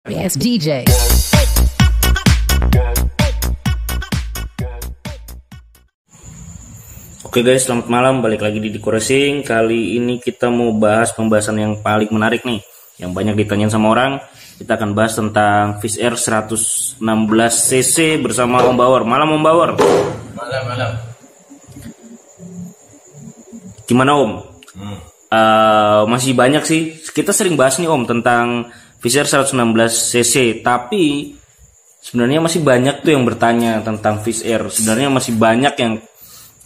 Yes, DJ. Oke guys, selamat malam. Balik lagi di Diko Racing. Kali ini kita mau bahas pembahasan yang paling menarik nih, yang banyak ditanyain sama orang. Kita akan bahas tentang Fish Air 116 cc bersama Om Bawor. Malam Om Bawor. Malam. Gimana Om? Masih banyak sih. Kita sering bahas nih Om tentang Fish Air 116 cc, tapi sebenarnya masih banyak tuh yang bertanya tentang Fish Air. Sebenarnya masih banyak yang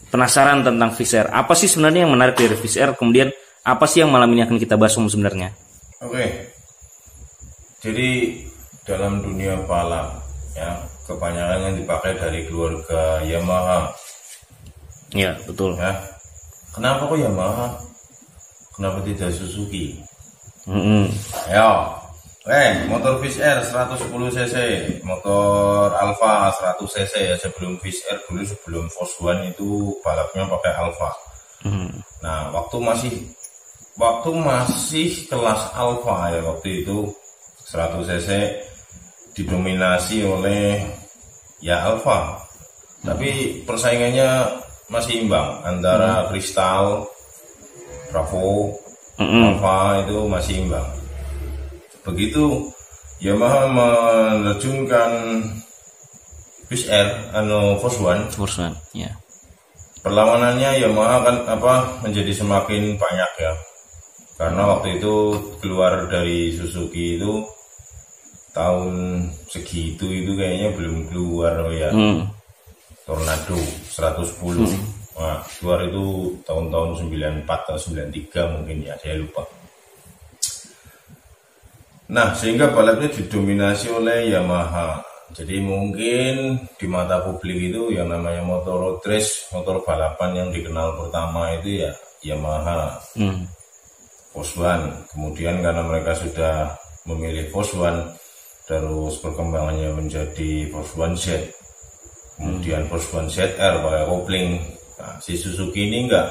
penasaran tentang Fish Air. Apa sih sebenarnya yang menarik dari Fish Air? Kemudian apa sih yang malam ini akan kita bahas Om sebenarnya? Oke. Jadi dalam dunia balap ya, kebanyakan yang dipakai dari keluarga Yamaha. Ya, betul. Ya. Kenapa kok Yamaha? Kenapa tidak Suzuki? Ya. Motor Fish Air 110 cc, motor Alfa 100 cc ya, sebelum Fish Air dulu, sebelum Force One itu balapnya pakai Alfa. Nah, waktu masih kelas Alfa ya, waktu itu 100 cc didominasi oleh ya Alfa. Tapi persaingannya masih imbang antara Crystal, Bravo, Alfa itu masih imbang. Begitu Yamaha menerjunkan Fish Air Force One, ya. Perlawanannya Yamaha kan menjadi semakin banyak ya. Karena waktu itu keluar dari Suzuki itu tahun segitu itu kayaknya belum keluar ya. Tornado 110. Nah, keluar itu tahun-tahun 94 atau 93 mungkin ya, saya lupa. Nah, sehingga balapnya didominasi oleh Yamaha. Jadi mungkin di mata publik itu yang namanya motor road race, motor balapan yang dikenal pertama itu ya Yamaha, Force One. Kemudian karena mereka sudah memilih Force One, terus perkembangannya menjadi Force One Z, kemudian Force One ZR pakai kopling. Nah, si Suzuki ini enggak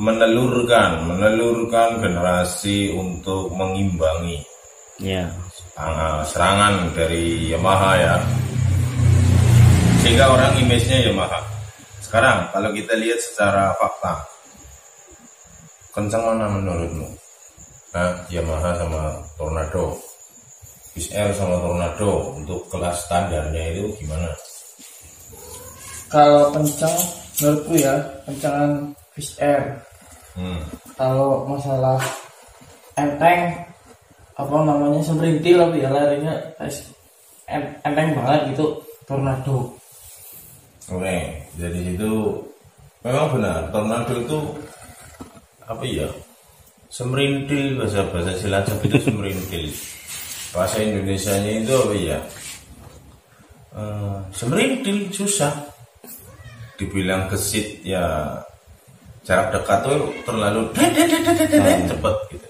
menelurkan generasi untuk mengimbangi serangan dari Yamaha ya, sehingga orang image-nya Yamaha. Sekarang kalau kita lihat secara fakta, kencang mana menurutmu? Yamaha sama Tornado, Fish Air sama Tornado untuk kelas standarnya itu gimana? Kalau kencang menurutku ya kencangan Fish Air. Kalau masalah enteng semprintil tapi ya larinya enteng banget gitu Tornado. Oke, jadi itu memang benar, Tornado itu semerintil, bahasa Cilacap itu semerintil. Bahasa Indonesianya itu semerintil, susah. Dibilang gesit ya, jarak dekat tuh terlalu cepet gitu.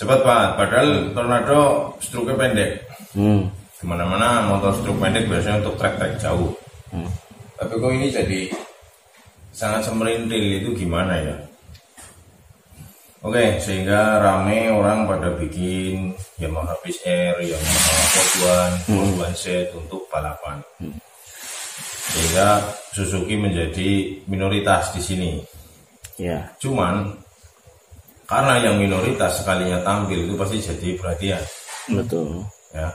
Cepat banget, padahal Tornado struknya pendek. Kemana-mana motor struk pendek biasanya untuk trek-trek jauh. Tapi kok ini jadi sangat semerintil, itu gimana ya? Oke, sehingga rame orang pada bikin Yamaha Fish Air, Yamaha Force One Z untuk balapan. Sehingga Suzuki menjadi minoritas di sini. Ya. Cuman karena yang minoritas sekalinya tampil itu pasti jadi perhatian. Betul. Ya.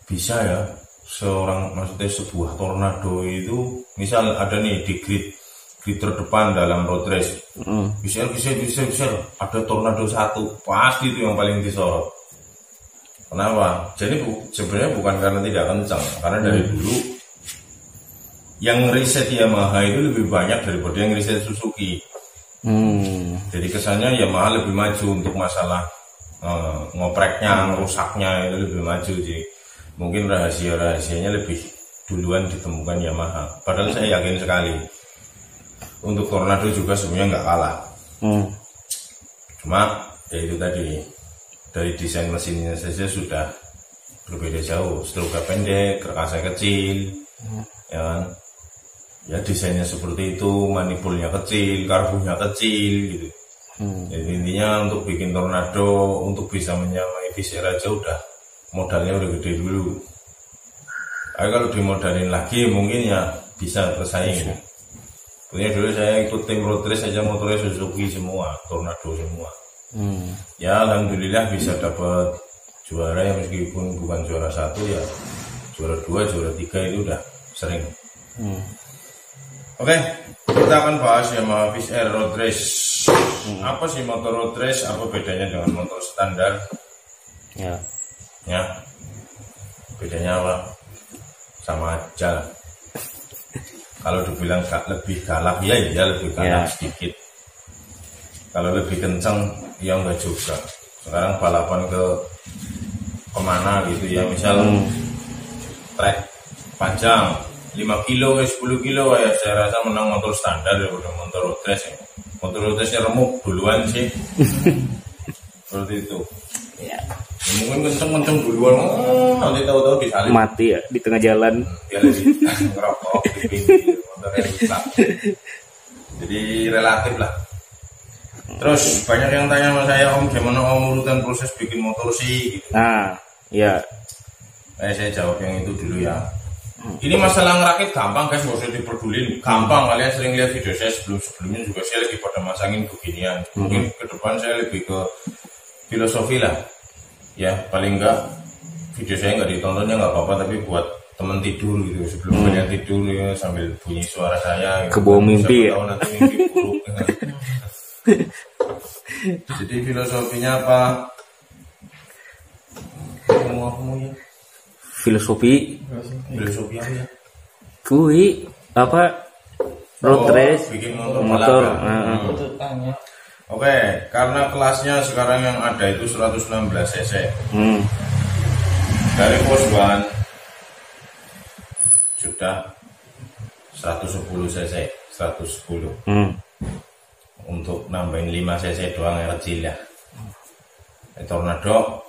Bisa ya sebuah Tornado itu misal ada nih di grid terdepan dalam road race. Bisa ada Tornado 1, pasti itu yang paling disorot. Kenapa? Jadi sebenarnya bukan karena tidak kencang, karena dari dulu yang riset Yamaha itu lebih banyak daripada yang riset Suzuki. Jadi kesannya Yamaha lebih maju untuk masalah ngopreknya, rusaknya itu lebih maju. Jadi mungkin rahasianya lebih duluan ditemukan Yamaha. Padahal saya yakin sekali untuk Tornado juga sebenarnya nggak kalah. Cuma ya itu tadi, dari desain mesinnya saja sudah berbeda jauh. Struknya pendek, karkasnya kecil, ya kan? Ya desainnya seperti itu, manipulnya kecil, karbunya kecil gitu. Jadi intinya untuk bikin Tornado untuk bisa menyamai Fish Air aja udah modalnya udah gede dulu. Tapi kalau dimodalin lagi mungkin ya bisa bersaing. Punya dulu saya ikut tim road race aja motornya Suzuki semua, Tornado semua. Ya alhamdulillah bisa dapat juara ya, meskipun bukan juara 1 ya juara 2, juara 3 itu udah sering. Oke, kita akan bahas Yamaha Fish Air Road Race. Apa sih motor road race? Apa bedanya dengan motor standar? Ya, bedanya apa? Sama aja. Kalau dibilang lebih galak ya lebih galak sedikit. Kalau lebih kencang ya enggak juga. Sekarang balapan kemana gitu ya, misal trek panjang 5 kilo 10 kilo ya saya rasa menang motor standar daripada motor road race ya. Motor road race nya remuk duluan sih. Seperti itu ya. Mungkin kenceng duluan, nanti tahu-tahu disalip mati ya di tengah jalan. Dia lebih ngerokok di pinggir motornya rusak. Jadi relatif lah. Terus banyak yang tanya sama saya, Om, gimana Om urutan proses bikin motor sih gitu. Ya. Saya jawab yang itu dulu ya. Ini masalah ngerakit gampang guys, gak usah diperdulin. Gampang, kalian sering lihat video saya sebelumnya juga saya lagi pada masangin beginian. Mungkin ke depan saya lebih ke filosofi lah. Ya paling enggak video saya nggak ditonton ya nggak apa-apa, tapi buat temen tidur gitu sebelum kalian tidur ya sambil bunyi suara saya. Gitu. Kebawa mimpi ya. Nanti mimpi buruk. Jadi filosofinya apa? Ya. Filosofi apa ya? Kui apa? Road race. Bikin motor. Oke, karena kelasnya sekarang yang ada itu 116 cc. Dari pos 1 sudah 110 cc, 110. Untuk nambahin 5 cc doang yang kecil ya. Tornado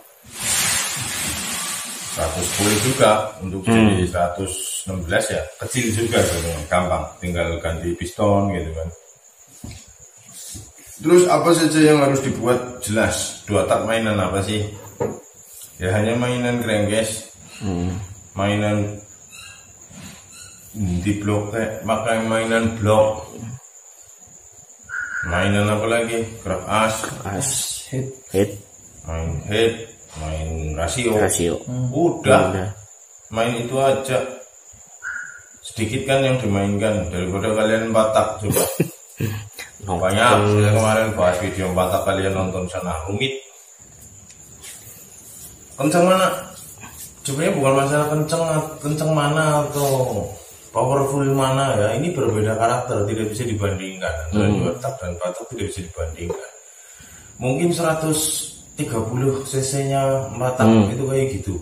110 juga untuk jadi 116 ya, kecil juga sebenarnya, gampang, tinggal ganti piston gitu kan. Terus apa saja yang harus dibuat jelas? 2 tak mainan apa sih? Ya hanya mainan crankcase, mainan di blok kayak makai mainan blok, mainan apa lagi? Gerak as, head, main rasio. Udah, main itu aja. Sedikit kan yang dimainkan daripada kalian batak coba. Banyak, saya kemarin bahas video 4 tak, kalian nonton sana, rumit. Kencang mana? Sebenarnya bukan masalah kencang mana atau powerful mana ya. Ini berbeda karakter, tidak bisa dibandingkan. Antara 2 tak dan 4 tak tidak bisa dibandingkan. Mungkin 130 cc nya 4 tak itu kayak gitu.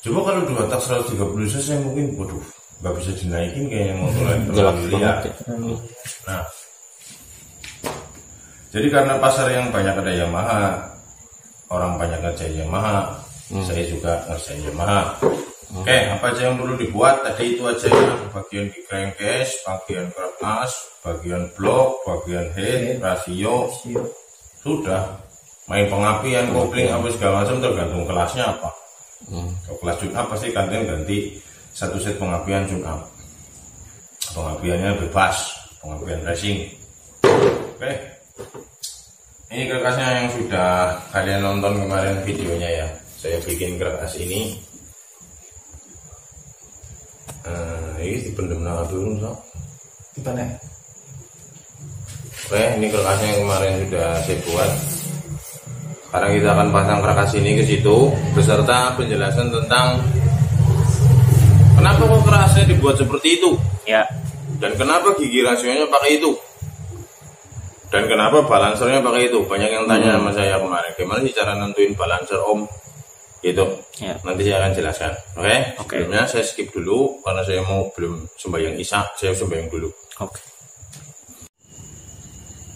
Coba kalau 2 tak 130 cc mungkin waduh nggak bisa dinaikin kayaknya motor lain terlalu lihat. Nah, jadi karena pasar yang banyak ada Yamaha, orang banyak ngerjain Yamaha, saya juga ngerjain Yamaha. Oke, apa aja yang perlu dibuat? Tadi itu aja ya, bagian di crankcase, bagian gerak as, bagian blok, bagian head, rasio. Sudah. Main pengapian, kopling, apa segala macam tergantung kelasnya apa. Kalau kelas tune up pasti ganti 1 set pengapian tune up. Pengapiannya bebas, pengapian racing. Oke. Ini kerkasnya yang sudah kalian nonton kemarin videonya ya. Saya bikin kerkas ini. Ini dipendem nang dulu so. Gimana? Oke, ini kerkasnya yang kemarin sudah saya buat. Sekarang kita akan pasang kerkas ini ke situ beserta penjelasan tentang kenapa kok kerasnya dibuat seperti itu. Ya. Dan kenapa gigi rasionya pakai itu. Dan kenapa balancernya pakai itu? Banyak yang tanya sama saya kemarin, gimana sih cara nentuin balancer Om? Gitu. Ya. Nanti saya akan jelaskan. Oke? Sebelumnya saya skip dulu karena saya mau belum sembahyang isya, saya sembahyang dulu.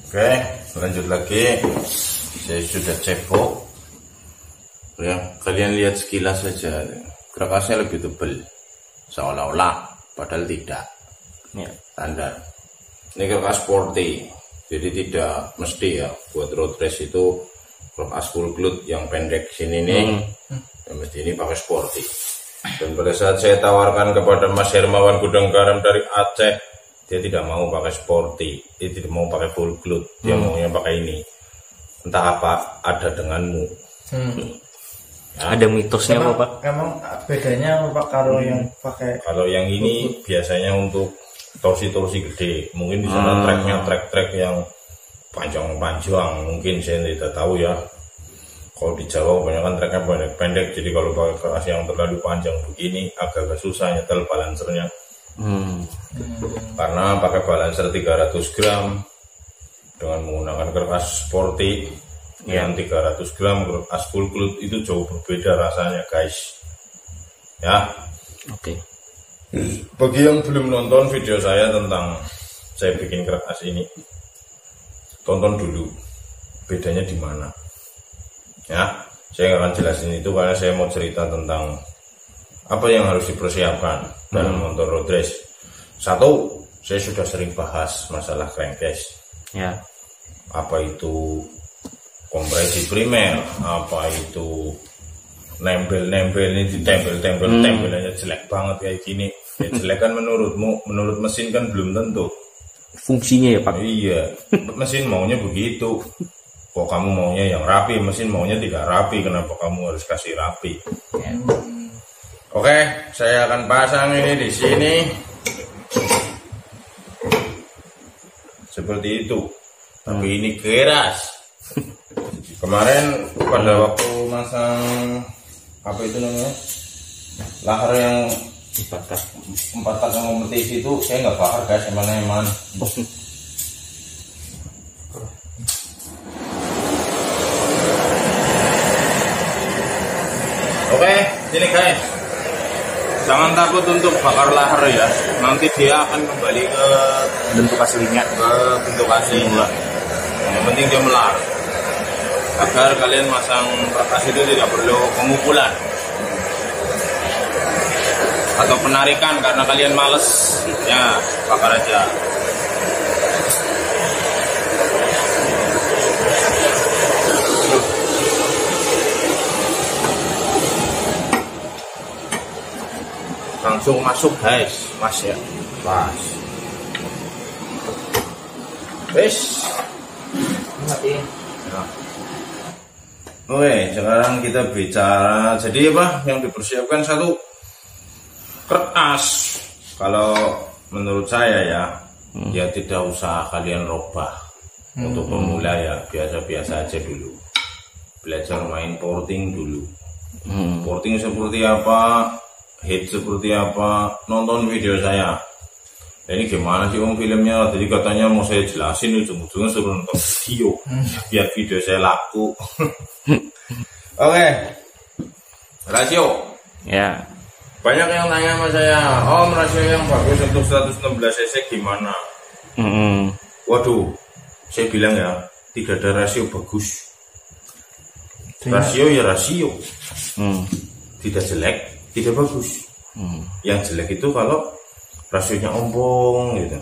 Oke, lanjut lagi. Saya sudah cekok. Ya, kalian lihat sekilas saja. Kerkasnya lebih tebal. Seolah-olah, padahal tidak. Ya, standar. Ini kerkas sporty. Jadi tidak mesti ya buat road race itu kerkas full glut yang pendek sini nih Ya, mesti ini pakai sporty. Dan pada saat saya tawarkan kepada Mas Hermawan Gudang Garam dari Aceh, dia tidak mau pakai sporty, dia tidak mau pakai full cloth, dia maunya pakai ini. Entah apa ada denganmu. Ya. Ada mitosnya apa Pak? Emang bedanya apa Pak kalau yang pakai? Kalau yang ini biasanya untuk torsi-torsi gede, mungkin di sana treknya trek yang panjang-panjang, mungkin saya tidak tahu ya. Kalau di Jawa kebanyakan treknya pendek-pendek, jadi kalau pakai keras yang terlalu panjang begini agak-agak susah nyetel balancernya. Karena pakai balancer 300 gram dengan menggunakan keras sporty yang 300 gram keras full cloth itu jauh berbeda rasanya guys. Ya. Oke. Bagi yang belum nonton video saya tentang saya bikin keras ini, tonton dulu bedanya di mana. Ya, saya nggak akan jelasin itu karena saya mau cerita tentang apa yang harus dipersiapkan dalam motor road race. Satu, saya sudah sering bahas masalah crankcase. Ya. Apa itu kompresi primer, apa itu nempel ini tempelannya jelek banget kayak gini. Ya, jelek kan menurutmu, menurut mesin kan belum tentu. Fungsinya ya Pak? Iya, mesin maunya begitu. Kok kamu maunya yang rapi, mesin maunya tidak rapi, kenapa kamu harus kasih rapi? Ya. Oke, saya akan pasang ini di sini. Seperti itu. Tapi ini keras. Kemarin pada waktu masang apa itu namanya? Lahar yang 4 tak yang kompetisi itu saya nggak bakar guys, eman-eman. Oke, sini guys. Jangan takut untuk bakar lahar ya. Nanti dia akan kembali ke bentuk aslinya. Yang penting dia melar. Agar kalian masang kertas itu tidak perlu pemukulan atau penarikan karena kalian males. Ya, bakar aja. Langsung masuk guys, mas ya, pas. Wes, Matiin. nah. Oke, sekarang kita bicara. Jadi apa yang dipersiapkan? Satu, kertas. Kalau menurut saya ya, ya tidak usah kalian robah. Untuk pemula ya biasa-biasa aja dulu. Belajar main porting dulu. Porting seperti apa? Hit seperti apa, nonton video saya. Nah, ini gimana sih om filmnya? Jadi katanya mau saya jelasin, ujung-ujungnya suruh nonton video biar video saya laku. Oke. Rasio. Ya. Banyak yang tanya sama saya, om rasio yang bagus untuk 116 cc gimana? Waduh, saya bilang ya, tidak ada rasio bagus. Rasio ya rasio. Tidak jelek, tidak bagus. Yang jelek itu kalau rasionya ompong gitu,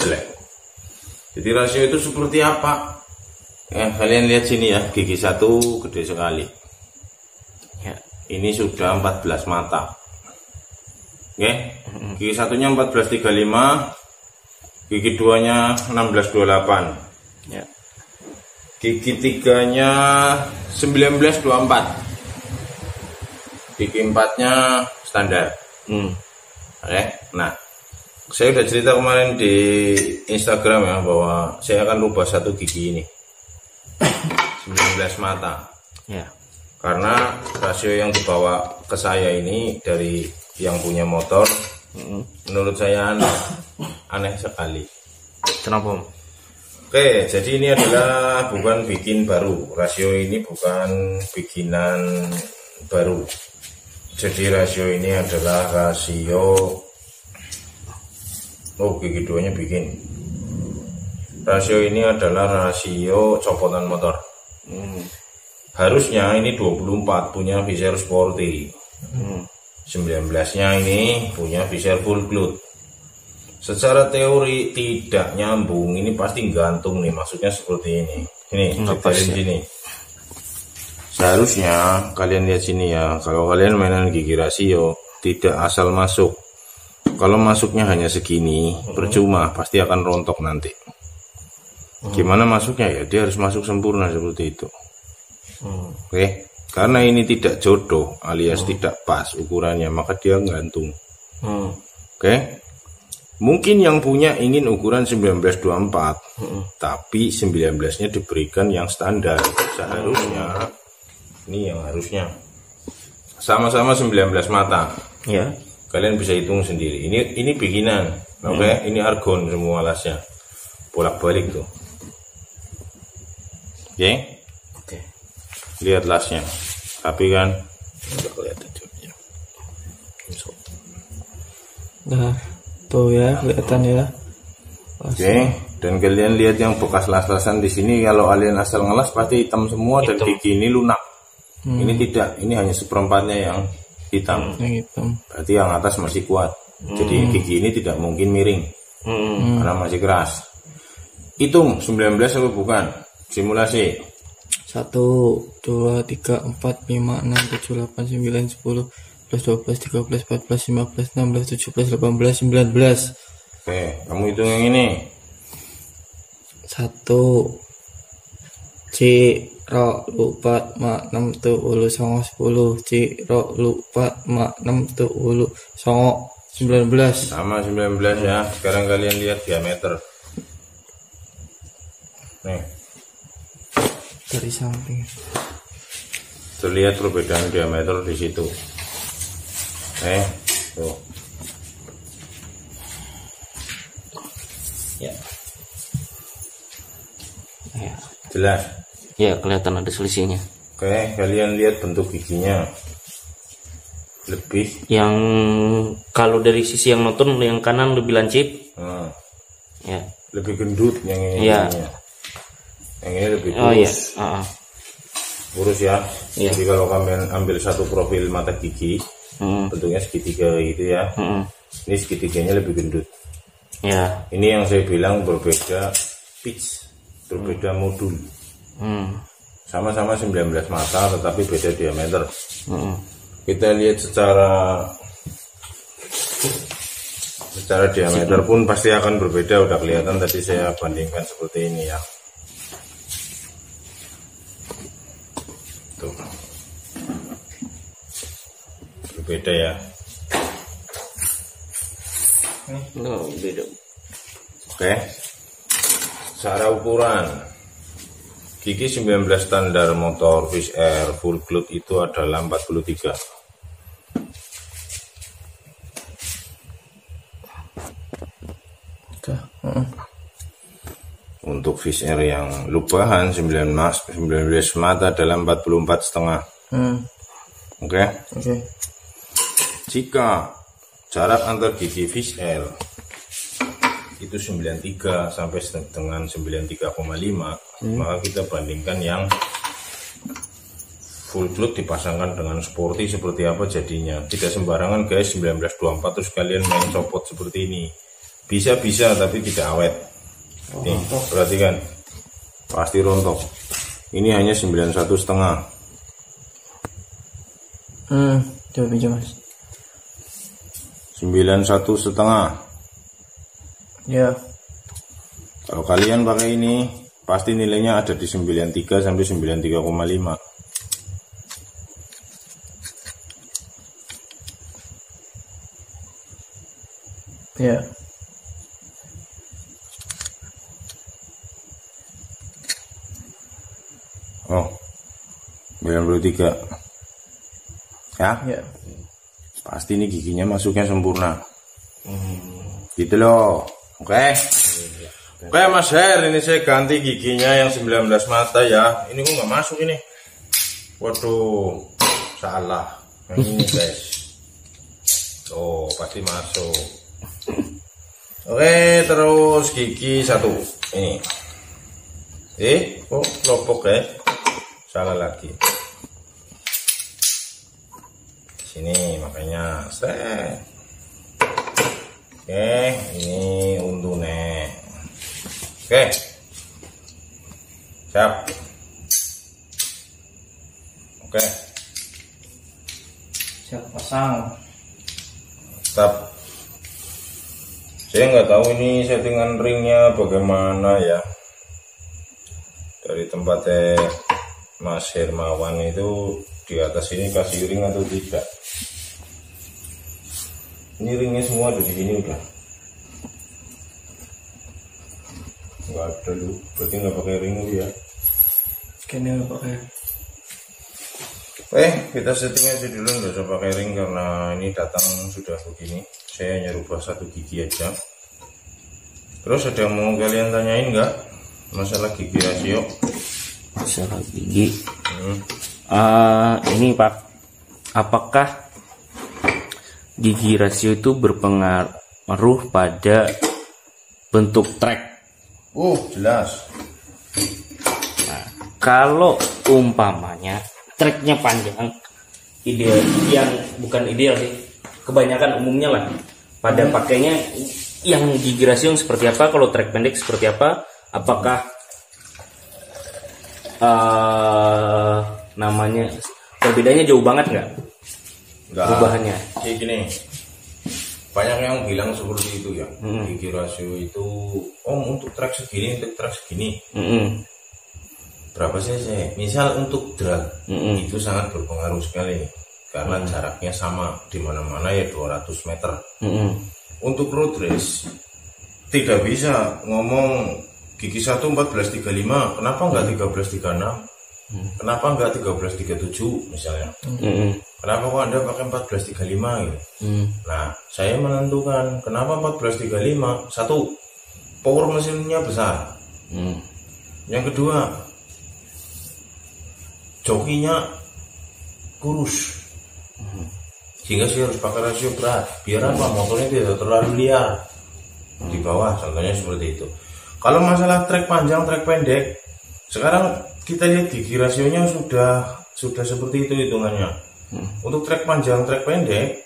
jelek. Jadi rasio itu seperti apa? Ya, kalian lihat sini ya, gigi satu gede sekali. Ya, ini sudah 14 mata. Oke, gigi satunya 1435, gigi duanya 1628. Ya. Gigi tiganya 1924. Gigi empatnya standar. Oke, nah saya udah cerita kemarin di Instagram ya bahwa saya akan rubah satu gigi ini 19 mata. Ya. Karena rasio yang dibawa ke saya ini dari yang punya motor, menurut saya aneh sekali. Kenapa? Oke, jadi ini adalah bukan bikin baru. Rasio ini bukan bikinan baru. Jadi rasio ini adalah rasio. Oh, gigi duanya bikin. Rasio ini adalah rasio copotan motor. Harusnya ini 24 punya visir sporty. 19-nya ini punya visir full cloth. Secara teori tidak nyambung, ini pasti gantung nih, maksudnya seperti ini. Ini setelin sini. Seharusnya kalian lihat sini ya, kalau kalian mainan gigi rasio tidak asal masuk. Kalau masuknya hanya segini, percuma, pasti akan rontok nanti. Gimana masuknya ya? Dia harus masuk sempurna seperti itu. Oke, karena ini tidak jodoh alias tidak pas ukurannya, maka dia gantung. Oke. Mungkin yang punya ingin ukuran 1924, tapi 19-nya diberikan yang standar. Seharusnya ini yang harusnya sama-sama 19 mata. Ya. Kalian bisa hitung sendiri. Ini bikinan. Oke, ini argon semua alasnya. Bolak-balik tuh. Oke. Oke. Lihat lasnya. Tapi kan udah kelihatan juga. Nah, tuh ya kelihatan ya. Oke, dan kalian lihat yang bekas las-lasan di sini. Kalau kalian asal ngelas pasti hitam semua dan gigi ini lunak. Ini tidak, ini hanya seperempatnya yang hitam. Yang hitam. Berarti yang atas masih kuat. Jadi gigi ini tidak mungkin miring karena masih keras. Hitung 19 atau bukan? Simulasi. 1, 2, 3, 4, 5, 6, 7, 8, 9, 10, 11, 12, 13, 14, 15, 16, 17, 18, 19. Oke, kamu hitung yang ini. 1 C ro lupa mak 6 tu ulu songo 10 C ro lupa mak 6 tu ulu songo 19. Sama 19 ya. Sekarang kalian lihat diameter. Nih, Dari samping. terlihat perbedaan diameter di situ. Tuh. Ya. Ya. Jelas. Ya, kelihatan ada selisihnya. Oke, kalian lihat bentuk giginya. Lebih. Yang kalau dari sisi yang nonton yang kanan lebih lancip. Ya. Lebih gendut yang ini. Iya. Yang ini lebih Oh iya. lurus. Lurus ya. Iya. Jadi kalau kalian ambil satu profil mata gigi, bentuknya segitiga gitu ya. Ini segitiganya lebih gendut. Ya. Ini yang saya bilang berbeda pitch, berbeda modul. Sama-sama 19 mata tetapi beda diameter. Kita lihat secara diameter pun pasti akan berbeda. Udah kelihatan tadi saya bandingkan seperti ini ya. Tuh. Berbeda ya. No, beda. Oke. Secara ukuran gigi 19 standar motor Fish Air full gloat itu adalah 43. Untuk Fish Air yang lubahan 19 mata adalah 44,5. Oke. Jika jarak antar gigi Fish Air itu 93 sampai dengan 93,5, maka kita bandingkan yang full gloat dipasangkan dengan sporty seperti apa jadinya. Tidak sembarangan guys, 1924 terus kalian main copot seperti ini. Bisa tapi tidak awet. Nih, perhatikan. Pasti rontok. Ini hanya 91,5. Coba pinjam mas. 91,5. Ya. Kalau kalian pakai ini, pasti nilainya ada di 93 sampai 93,5. Ya. Oh, 93. Ya? Ya. Pasti ini giginya masuknya sempurna. Gitu loh. Oke. Oke Mas Her, ini saya ganti giginya yang 19 mata ya. Ini kok nggak masuk ini. Waduh, salah. Yang ini guys. Oh, pasti masuk. Oke, terus gigi satu. Ini. Oh, lopok ya. Salah lagi. Sini makanya set. Oke, ini untune. Oke. Siap. Oke. Siap pasang. Stop. Saya nggak tahu ini settingan ringnya bagaimana ya. Dari tempatnya Mas Hermawan itu di atas ini kasih ring atau tidak? Ini ringnya semua ada di sini udah. Nggak ada lu, berarti nggak pakai ring lu ya. Kayaknya nggak pakai. Kita setting aja dulu, nggak usah pakai ring karena ini datang sudah begini. Saya hanya rubah 1 gigi aja. Terus ada yang mau kalian tanyain nggak masalah gigi rasio? Masalah gigi. Ini Pak, apakah gigi rasio itu berpengaruh pada bentuk track? Jelas. Nah, kalau umpamanya tracknya panjang, ideal, yang bukan ideal sih, kebanyakan umumnya lah pada pakainya yang gigi rasio yang seperti apa, kalau track pendek seperti apa, apakah namanya perbedaannya jauh banget nggak perubahannya? Kayak gini, banyak yang bilang seperti itu ya. Gigi rasio itu untuk track segini, untuk track segini. Berapa cc? Misal untuk drag itu sangat berpengaruh sekali karena jaraknya sama di mana-mana ya 200 meter. Untuk road race tidak bisa ngomong gigi 1 1435, kenapa enggak 1336? Kenapa enggak 1337 misalnya? Kenapa kok Anda pakai 1435 gitu? Nah, saya menentukan kenapa 1435. Satu, power mesinnya besar. Yang kedua, jokinya kurus. Sehingga saya harus pakai rasio berat. Biar apa? Motornya tidak terlalu liar di bawah, contohnya seperti itu. Kalau masalah trek panjang, trek pendek, sekarang kita lihat gigi rasionya sudah seperti itu hitungannya. Untuk trek panjang, trek pendek,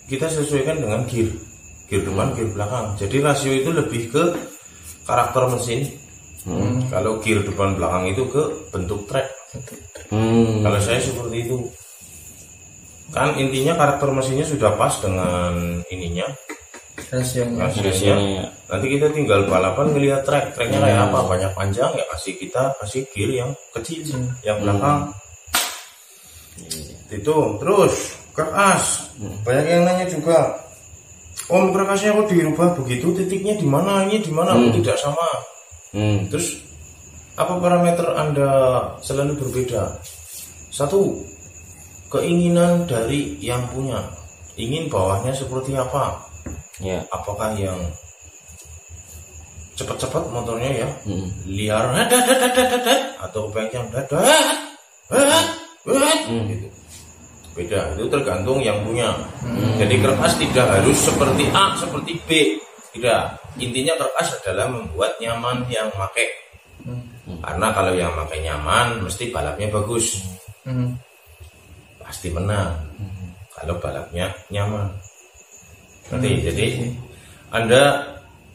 kita sesuaikan dengan gear depan, gear belakang. Jadi rasio itu lebih ke karakter mesin. Kalau gear depan belakang itu ke bentuk trek. Kalau saya seperti itu, kan intinya karakter mesinnya sudah pas dengan ininya. Rasionya. Nanti kita tinggal balapan ngelihat treknya kayak apa, banyak panjang ya kasih gear yang kecil, yang belakang. Itu terus keras. Banyak yang nanya juga, Om kerakasnya kok dirubah begitu, titiknya di mana, ini di mana? Tidak sama. Terus apa parameter Anda selalu berbeda? Satu, keinginan dari yang punya, ingin bawahnya seperti apa? Ya. Apakah yang cepat-cepat motornya ya, liar, atau pengen gitu. Beda, itu tergantung yang punya. Jadi kertas tidak harus seperti A, seperti B, tidak. Intinya kertas adalah membuat nyaman yang pakai. Karena kalau yang pakai nyaman, mesti balapnya bagus, pasti menang. Kalau balapnya nyaman. Jadi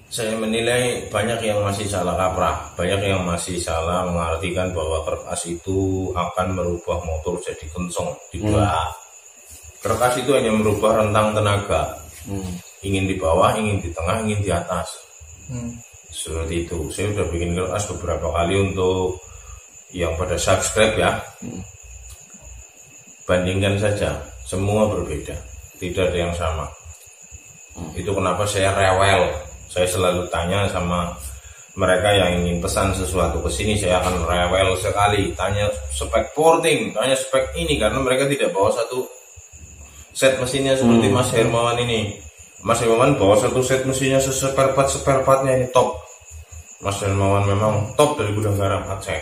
saya menilai banyak yang masih salah kaprah, banyak yang masih salah mengartikan bahwa kertas itu akan merubah motor jadi kencang. Tidak. Kertas itu hanya merubah rentang tenaga, ingin di bawah, ingin di tengah, ingin di atas. Seperti itu. Saya sudah bikin kertas beberapa kali untuk yang pada subscribe ya. Bandingkan saja, semua berbeda, tidak ada yang sama. Itu kenapa saya rewel. Saya selalu tanya sama mereka yang ingin pesan sesuatu ke sini, saya akan rewel sekali. Tanya spek porting, tanya spek ini, karena mereka tidak bawa satu set mesinnya seperti Mas Hermawan ini. Mas Hermawan bawa satu set mesinnya spare partnya ini top. Mas Hermawan memang top dari gudang garam Aceh.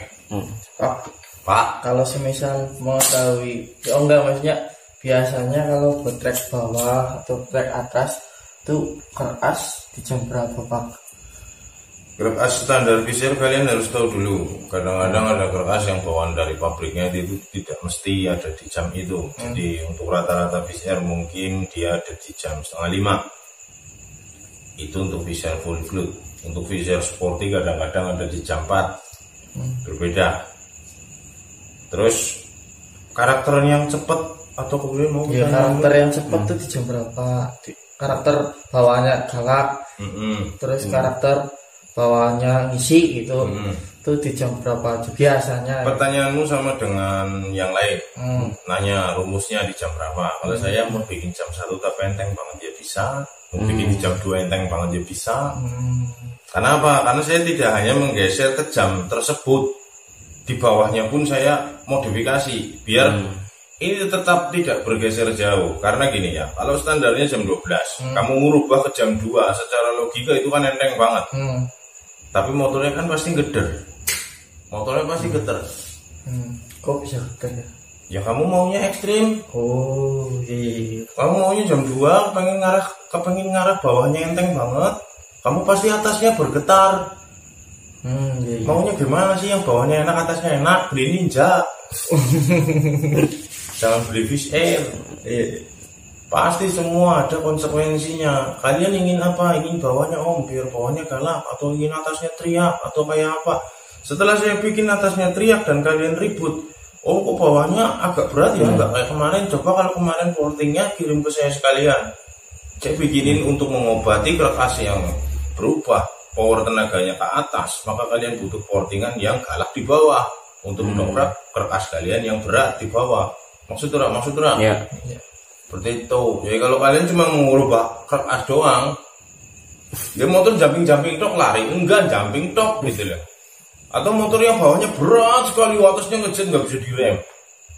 Pak, kalau semisal mengetahui, enggak, maksudnya biasanya kalau buat trek bawah atau trek atas itu keras di jam berapa Pak? Kertas standar Fisher kalian harus tahu dulu. Kadang-kadang ada kertas yang bawaan dari pabriknya itu tidak mesti ada di jam itu. Jadi untuk rata-rata Fisher mungkin dia ada di jam 4:30. Itu untuk Fisher full flood. Untuk Fisher sporty kadang-kadang ada di jam 4. Berbeda. Terus karakter yang cepet atau kemudian mau Ya karakter yang cepat tuh di jam berapa? Karakter bawaannya galak, terus karakter bawaannya ngisi gitu, tuh di jam berapa aja biasanya? Pertanyaanmu sama dengan yang lain, nanya rumusnya di jam berapa. Kalau saya mau bikin jam 1 tapi enteng banget ya bisa, mau bikin di jam 2 enteng banget ya bisa. Karena apa? Karena saya tidak hanya menggeser ke jam tersebut, di bawahnya pun saya modifikasi biar ini tetap tidak bergeser jauh. Karena gini ya, kalau standarnya jam 12, kamu ngubah ke jam 2 secara logika itu kan enteng banget. Tapi motornya kan pasti geder. Motornya pasti geter. Kok bisa geter ya? Ya kamu maunya ekstrim. Oh iya. Kamu maunya jam 2 kepengen ngarah bawahnya enteng banget. Kamu pasti atasnya bergetar. Iya. Maunya gimana sih yang bawahnya enak atasnya enak? Beli Ninja. Jangan beli Fish Air. Pasti semua ada konsekuensinya. Kalian ingin apa? Ingin bawahnya biar bawahnya galak, atau ingin atasnya teriak, atau kayak apa? Setelah saya bikin atasnya teriak dan kalian ribut, kok bawahnya agak berat ya? Enggak kayak kemarin. Coba kalau kemarin portingnya kirim ke saya sekalian. Saya bikinin untuk mengobati kerkas yang berubah power tenaganya ke atas, maka kalian butuh portingan yang galak di bawah untuk mendongkrak kerkas kalian yang berat di bawah. Maksud terang? Ya. Seperti itu. Jadi kalau kalian cuma mengubah kerkas doang, ya motor jumping tok lari, enggak jumping tok gitu ya. Atau motor yang bawahnya berat sekali, atasnya ngejet nggak bisa direm.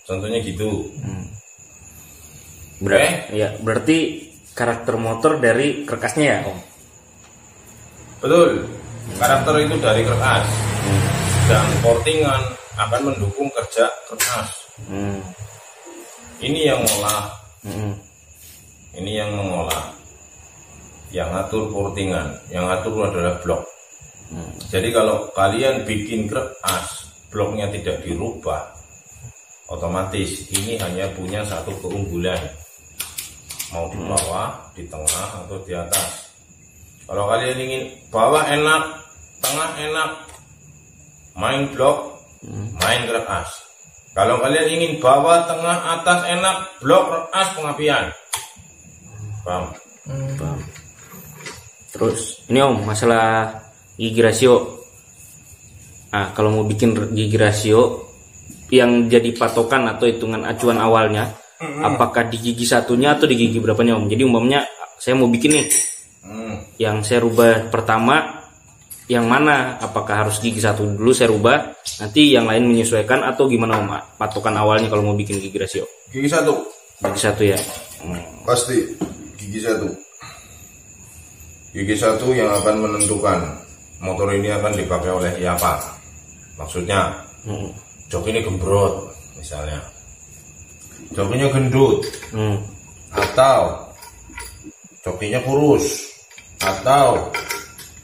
Contohnya gitu. Berarti karakter motor dari kerkasnya ya, Om? Betul. Karakter itu dari kerkas. Dan portingan akan mendukung kerja kerkas. Ini yang mengolah. Ini yang mengolah. Yang ngatur portingan, yang ngatur adalah blok. Jadi kalau kalian bikin kerkas, bloknya tidak dirubah, otomatis ini hanya punya satu keunggulan, mau di bawah, di tengah, atau di atas. Kalau kalian ingin bawah enak, tengah enak, main blok, main kerkas. Kalau kalian ingin bawah, tengah, atas enak, blok, kerkas, pengapian. Paham? Paham. Terus ini Om, masalah gigi rasio. Kalau mau bikin gigi rasio yang jadi patokan atau hitungan acuan awalnya, apakah di gigi satunya atau di gigi berapanya Om? Jadi umpamanya saya mau bikin nih, yang saya rubah pertama yang mana? Apakah harus gigi satu dulu saya rubah, nanti yang lain menyesuaikan, atau gimana Om? Patokan awalnya kalau mau bikin gigi rasio? Gigi satu. Gigi satu ya. Pasti gigi satu. Gigi satu yang akan menentukan motor ini akan dipakai oleh siapa. Maksudnya jok ini gembrot misalnya, jokinya gendut, atau jokinya kurus, atau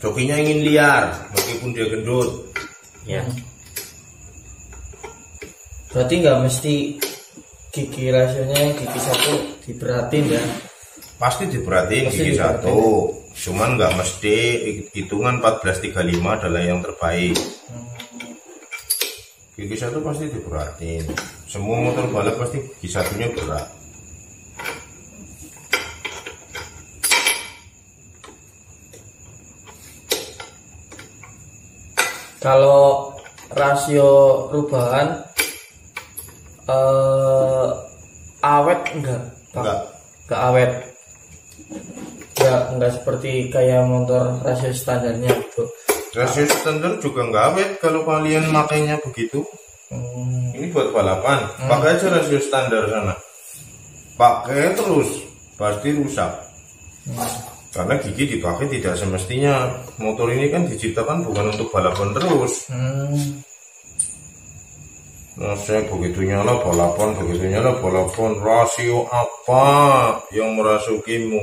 jokinya ingin liar meskipun dia gendut. Ya. Berarti nggak mesti gigi rasionya yang gigi satu diberatin ya? Pasti diberatin gigi satu, cuman nggak mesti hitungan 1435 adalah yang terbaik. Gigi satu pasti diberatin. Semua motor balap pasti gigi satunya berat. Kalau rasio perubahan awet enggak? Enggak awet. Enggak seperti kayak motor rasio standarnya gitu. Rasio standar juga nggak awet kalau kalian makainya begitu. Ini buat balapan, pakai aja rasio standar sana. Pakai terus pasti rusak. Karena gigi dipakai tidak semestinya. Motor ini kan diciptakan bukan untuk balapan terus. Nah, saya begitu nyala balapan, rasio apa yang merasukimu?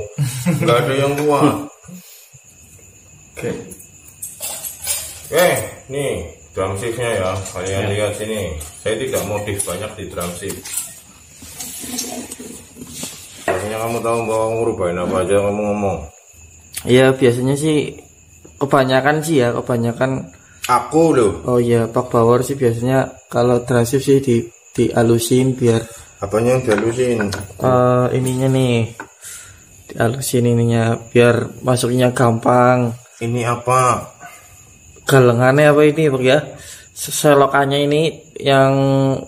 Nggak ada yang kuat. Nih drum shiftnya ya, kalian lihat sini. Saya tidak modif banyak di drum shift. Biasanya kamu tahu bahwa ngurubain apa aja kamu ngomong. Iya biasanya sih kebanyakan aku loh. Oh iya, pak power sih biasanya kalau drum shift sih dihalusin biar Apanya yang dihalusin? ininya nih dihalusin ininya biar masuknya gampang. Ini apa? Galengannya apa ini Pak ya? Selokannya ini yang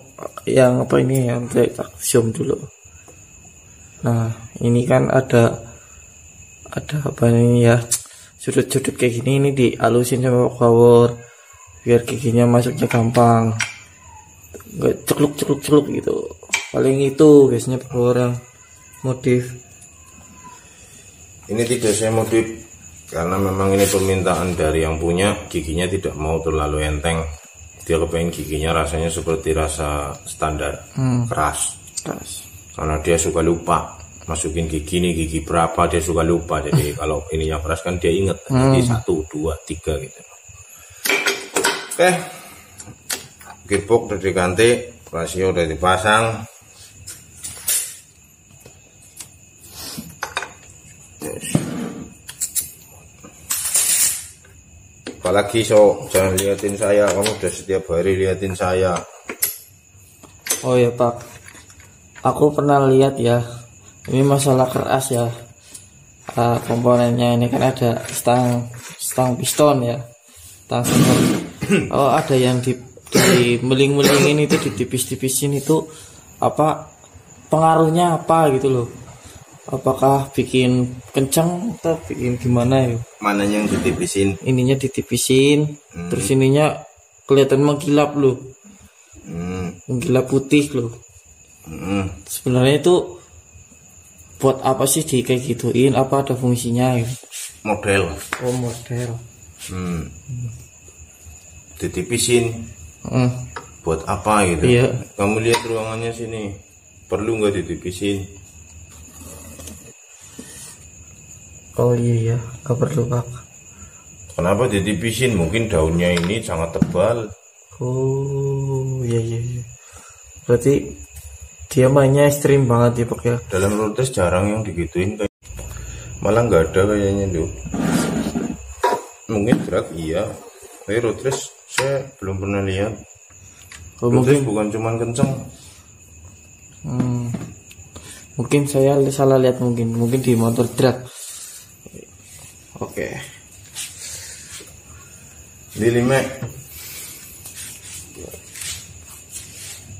apa ini yang saya zoom dulu. Nah ini kan ada apa ini ya, sudut-sudut kayak gini, ini dihalusin sama power biar giginya masuknya gampang, nggak cekluk gitu. Paling itu biasanya power yang motif. Ini tidak saya modif karena memang ini permintaan dari yang punya, giginya tidak mau terlalu enteng. Dia kepengen giginya rasanya seperti rasa standar, keras. Karena dia suka lupa masukin gigi nih, gigi berapa dia suka lupa. Jadi kalau ininya keras kan dia inget, jadi 1, 2, 3 gitu. Oke, gearbox udah diganti, rasio udah dipasang. Apalagi jangan liatin saya, kamu udah setiap hari liatin saya. Oh ya Pak, aku pernah lihat ya, ini masalah keras ya. Komponennya ini kan ada stang piston ya, stang sensor. Oh ada yang di meling-melingin itu, ditipis-tipisin itu, apa pengaruhnya apa gitu loh? Apakah bikin kencang atau bikin gimana ya? Mananya yang ditipisin? Ininya ditipisin, terus ininya kelihatan mengkilap loh, mengkilap putih loh. Sebenarnya itu buat apa sih di kayak gituin? Apa ada fungsinya gitu? Model. Oh model. Ditipisin. Buat apa gitu? Iya. Kamu lihat ruangannya sini, perlu nggak ditipisin? Oh iya, nggak perlu Pak. Kenapa ditipisin? Mungkin daunnya ini sangat tebal. Oh iya. Berarti dia mainnya ekstrim banget ya Pak ya. Dalam road test jarang yang digituin, malah nggak ada kayaknya tuh. Mungkin drag iya, tapi road test saya belum pernah lihat. Road test bukan cuman kenceng. Mungkin saya salah lihat, mungkin di motor drag. Oke. Dilimek.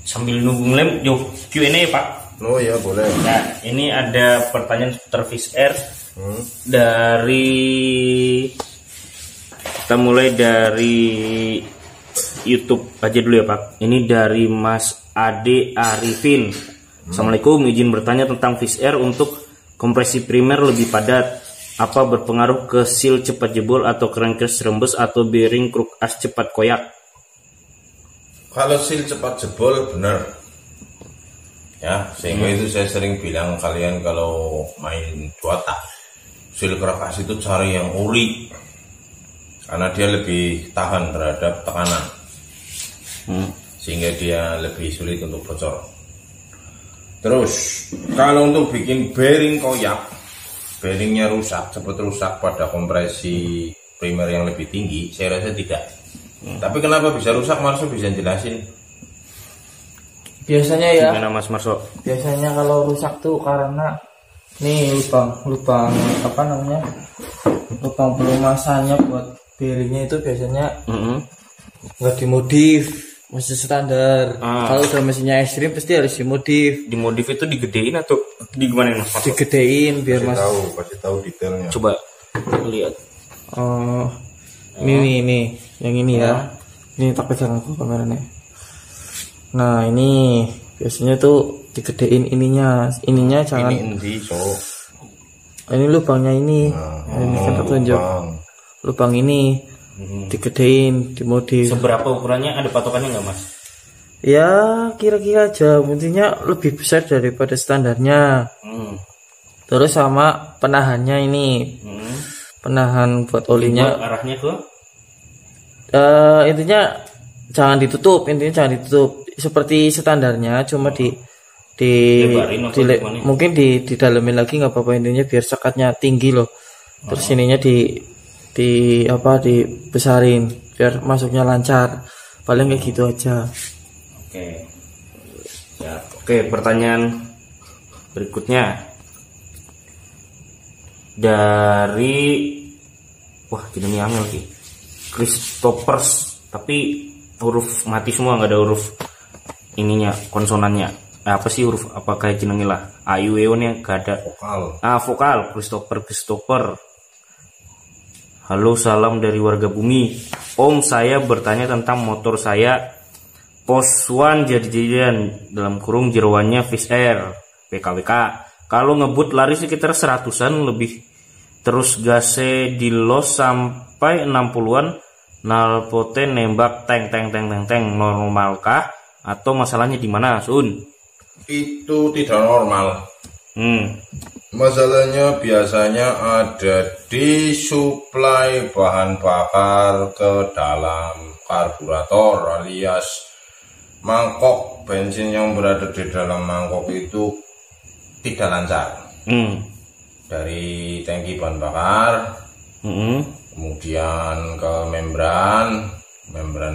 Sambil nunggu ngelem, yuk Q&A Pak. Oh ya boleh. Nah ini ada pertanyaan seputar Fish Air dari, kita mulai dari YouTube aja dulu ya Pak. Ini dari Mas Ade Arifin. Assalamualaikum, izin bertanya tentang Fish Air untuk kompresi primer lebih padat. Apa berpengaruh ke seal cepat jebol atau crankcase rembes atau bearing kruk as cepat koyak? Kalau seal cepat jebol benar. Ya, sehingga itu saya sering bilang kalian kalau main 2 tak, seal keras itu cari yang ori. Karena dia lebih tahan terhadap tekanan. Sehingga dia lebih sulit untuk bocor. Terus, kalau untuk bikin bearing koyak, bearingnya rusak, cepat rusak pada kompresi primer yang lebih tinggi, saya rasa tidak. Tapi kenapa bisa rusak, Marso bisa jelasin? Biasanya ya. Gimana Mas Marso? Biasanya kalau rusak tuh karena nih lubang apa namanya? Lubang pelumasannya buat bearingnya itu biasanya nggak dimodif, masih standar. Kalau udah mesinnya ekstrim pasti harus dimodif. Dimodif itu digedein atau di gimana Mas? Digedein biar Mas kasih tahu detailnya. Coba lihat. Ini yang ini ya. Ini tak pegang aku kameranya. Nah ini biasanya tuh digedein ininya jangan. Ini endi, so. Ini lubangnya ini. Ini kan tunjuk. Lubang ini digedein, dimodif. Seberapa ukurannya, ada patokannya nggak Mas? Ya kira-kira aja, intinya lebih besar daripada standarnya. Terus sama penahannya ini, penahan buat olinya. Arahnya ke? Intinya jangan ditutup, seperti standarnya, cuma mungkin di dalemin lagi nggak apa-apa, intinya biar sekatnya tinggi loh. Terus ininya dibesarin biar masuknya lancar. Paling kayak gitu aja. Oke. Ya, oke, pertanyaan berikutnya dari ini angel lagi. Christophers, tapi huruf mati semua, nggak ada huruf ininya, konsonannya. Apa sih huruf apa kayak jenenge lah? A I U E O nya nggak ada. Vokal. Christopher. Halo, salam dari warga bumi. Om, saya bertanya tentang motor saya Poswan jadi-jadian dalam kurung jeroannya Fish Air PKWK. Kalau ngebut lari sekitar 100-an lebih, terus gase di los sampai 60-an, nalpote nembak teng normalkah atau masalahnya di mana, Sun? Itu tidak normal. Masalahnya biasanya ada di suplai bahan bakar ke dalam karburator alias mangkok bensin yang berada di dalam mangkok itu tidak lancar. Dari tangki bahan bakar, kemudian ke membran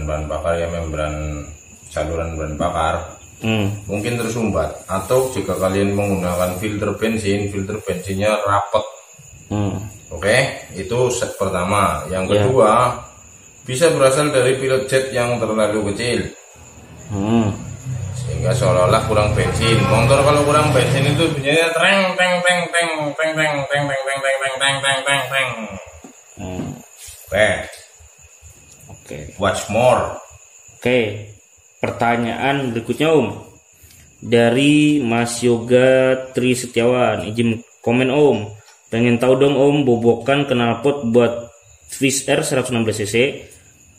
bahan bakar, ya membran saluran bahan bakar, mungkin tersumbat. Atau jika kalian menggunakan filter bensinnya rapet. Oke, itu set pertama. Yang kedua, bisa berasal dari pilot jet yang terlalu kecil, sehingga seolah-olah kurang bensin. Motor kalau kurang bensin itu bunyinya treng. Oke. Watch more. Oke. Pertanyaan berikutnya, Om. Dari Mas Yoga Tri Setiawan. Izin komen, Om. Pengen tahu dong, Om, bobokan knalpot buat Fish Air 116 cc.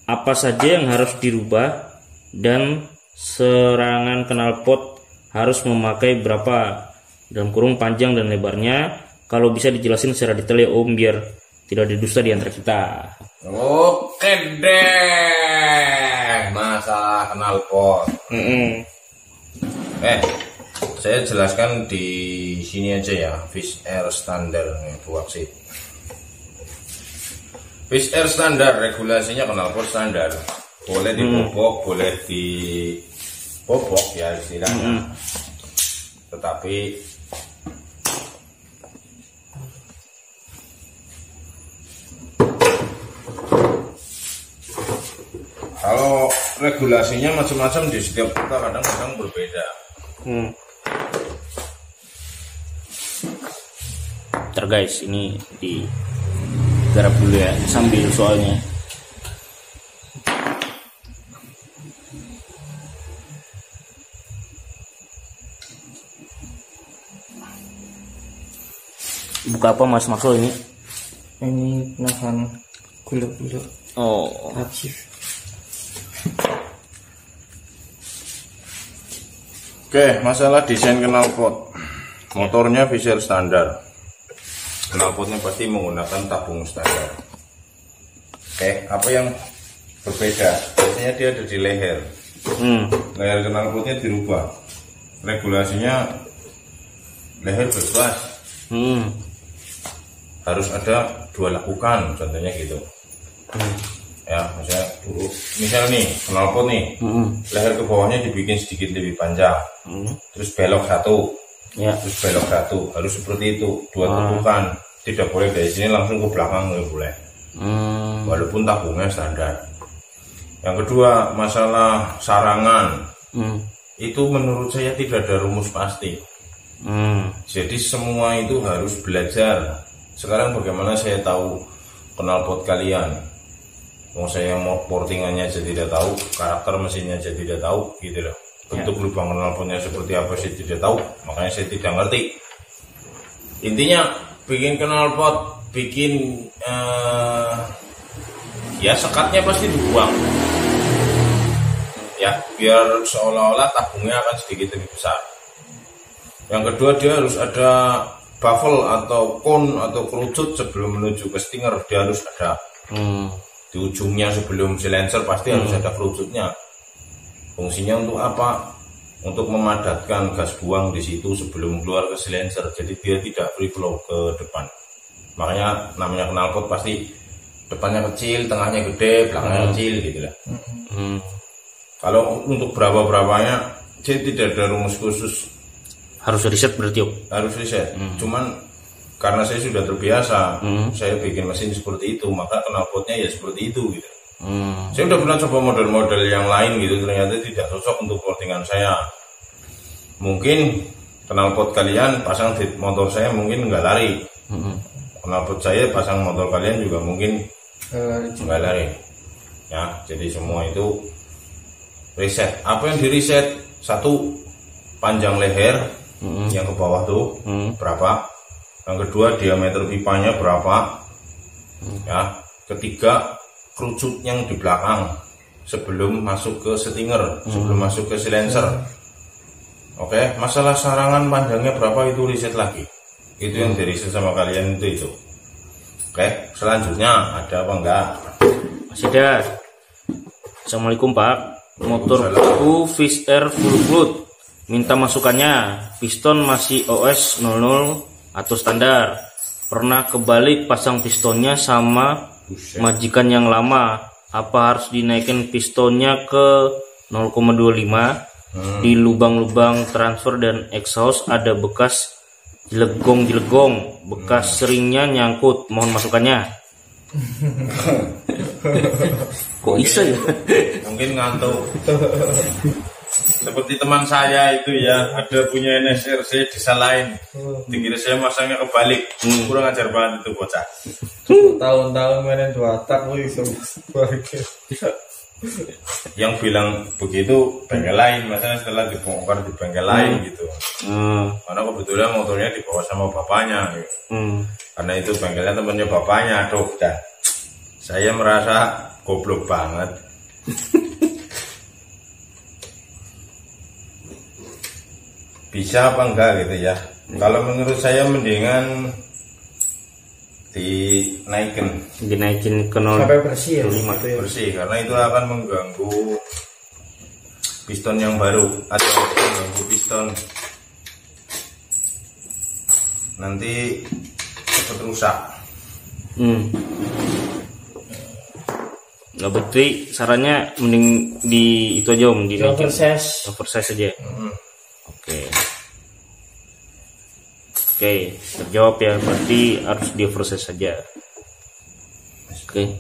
Apa saja yang harus dirubah dan serangan knalpot harus memakai berapa, dalam kurung panjang dan lebarnya. Kalau bisa dijelasin secara detail ya, Om, biar tidak didusta di antara kita. Oke deh, masalah knalpot. Saya jelaskan di sini aja ya. Fish Air standar nih, buaksi. Fish Air standar, regulasinya knalpot standar. Boleh dibobok, boleh dibobok ya istilahnya. Tetapi kalau regulasinya macam-macam di setiap kota, kadang-kadang berbeda. Ntar guys, ini digarap dulu ya, sambil soalnya. Buka apa Mas Marso ini? Ini nahan gula-gula. Oh, Rajif. Oke, masalah desain knalpot. Motornya Fish Air standar. Knalpotnya pasti menggunakan tabung standar. Oke, apa yang berbeda? Biasanya dia ada di leher. Leher knalpotnya dirubah. Regulasinya leher bebas. Harus ada 2 lakukan, contohnya gitu. Ya, misal nih knalpot nih, leher ke bawahnya dibikin sedikit lebih panjang, terus belok satu, terus belok satu, harus seperti itu, 2 tepukan. Tidak boleh dari sini langsung ke belakang, nggak boleh. Walaupun tabungnya standar. Yang kedua, masalah sarangan, itu menurut saya tidak ada rumus pasti. Jadi semua itu harus belajar. Sekarang bagaimana saya tahu knalpot kalian? Saya mau portingannya aja tidak tahu, karakter mesinnya aja tidak tahu, gitu loh. Bentuk lubang knalpotnya seperti apa saya tidak tahu, makanya saya tidak ngerti. Intinya bikin knalpot, bikin ya sekatnya pasti dibuang, ya biar seolah-olah tabungnya akan sedikit lebih besar. Yang kedua, dia harus ada baffle atau kon atau kerucut sebelum menuju ke stinger, dia harus ada. Di ujungnya sebelum silencer pasti harus ada kerucutnya. Fungsinya untuk apa? Untuk memadatkan gas buang di situ sebelum keluar ke silencer, jadi dia tidak free flow ke depan. Makanya namanya knalpot pasti depannya kecil, tengahnya gede, belakangnya kecil gitu lah. Kalau untuk berapa-berapanya Jadi tidak ada rumus khusus. Harus riset berarti Om. Harus riset. Cuman karena saya sudah terbiasa, saya bikin mesin seperti itu, maka knalpotnya ya seperti itu gitu. Saya udah pernah coba model-model yang lain gitu, ternyata tidak cocok untuk portingan saya. Mungkin knalpot kalian pasang di motor saya mungkin nggak lari. Knalpot saya pasang motor kalian juga mungkin nggak lari. Ya, jadi semua itu riset. Apa yang di riset? Satu, panjang leher yang ke bawah tuh berapa? Yang kedua, diameter pipanya berapa? Ya, ketiga, kerucut yang di belakang sebelum masuk ke stinger, sebelum masuk ke silencer. Oke, masalah sarangan panjangnya berapa itu riset lagi. Itu yang diriset sama kalian itu. Oke, selanjutnya ada apa enggak? Masih ada. Assalamualaikum Pak. Motorku Fish Air full float. Minta masukannya. Piston masih OS 00 atau standar. Pernah kebalik pasang pistonnya sama majikan yang lama. Apa harus dinaikin pistonnya ke 0,25? Di lubang-lubang transfer dan exhaust ada bekas jelegong, bekas seringnya nyangkut. Mohon masukannya. Kok bisa ya? Mungkin ngantuk. Seperti teman saya itu ya, ada punya NSRC disalahin, dikira saya masangnya kebalik. Kurang ajar banget itu bocah. Tahun-tahun mainin 2 tak bisa balik. Yang bilang begitu bengkel lain, maksudnya setelah dibongkar di bengkel lain gitu. Karena kebetulan motornya dibawa sama bapaknya gitu. Karena itu bengkelnya temannya bapaknya. Aduh, dah. Saya merasa goblok banget. Bisa apa enggak gitu ya. Kalau menurut saya mendingan dinaikin ke 0 sampai bersih ya, 5 bersih, karena itu akan mengganggu piston yang baru atau mengganggu piston, nanti cepat rusak. Nah, berarti sarannya mending di itu aja Om, dinaikin oversize aja. Oke, terjawab ya, berarti harus di oversize saja. Oke.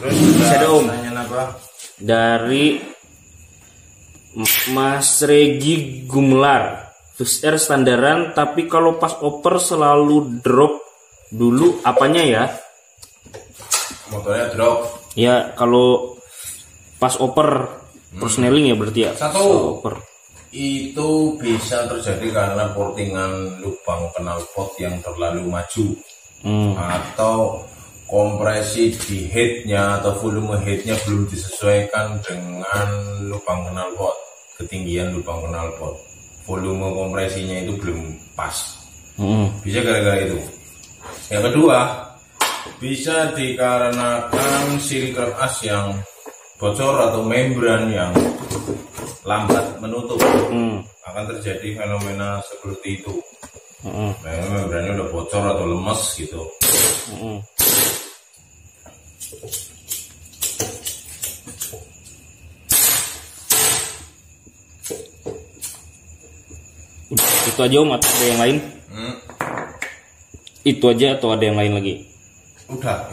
Terus ada Om apa? dari Mas Regi Gumelar. Fish Air standaran, tapi kalau pas oper selalu drop dulu, apanya ya? Motornya drop. Ya, kalau pas oper persneling ya berarti ya. Satu. Oper. Itu bisa terjadi karena portingan lubang knalpot yang terlalu maju, atau kompresi di headnya atau volume headnya belum disesuaikan dengan lubang knalpot, ketinggian lubang knalpot, volume kompresinya itu belum pas. Bisa gara-gara itu. Yang kedua, bisa dikarenakan siliker as yang bocor atau membran yang lambat menutup. Akan terjadi fenomena seperti itu. Membrannya udah bocor atau lemes gitu. Itu aja Om, atau ada yang lain? Itu aja atau ada yang lain lagi?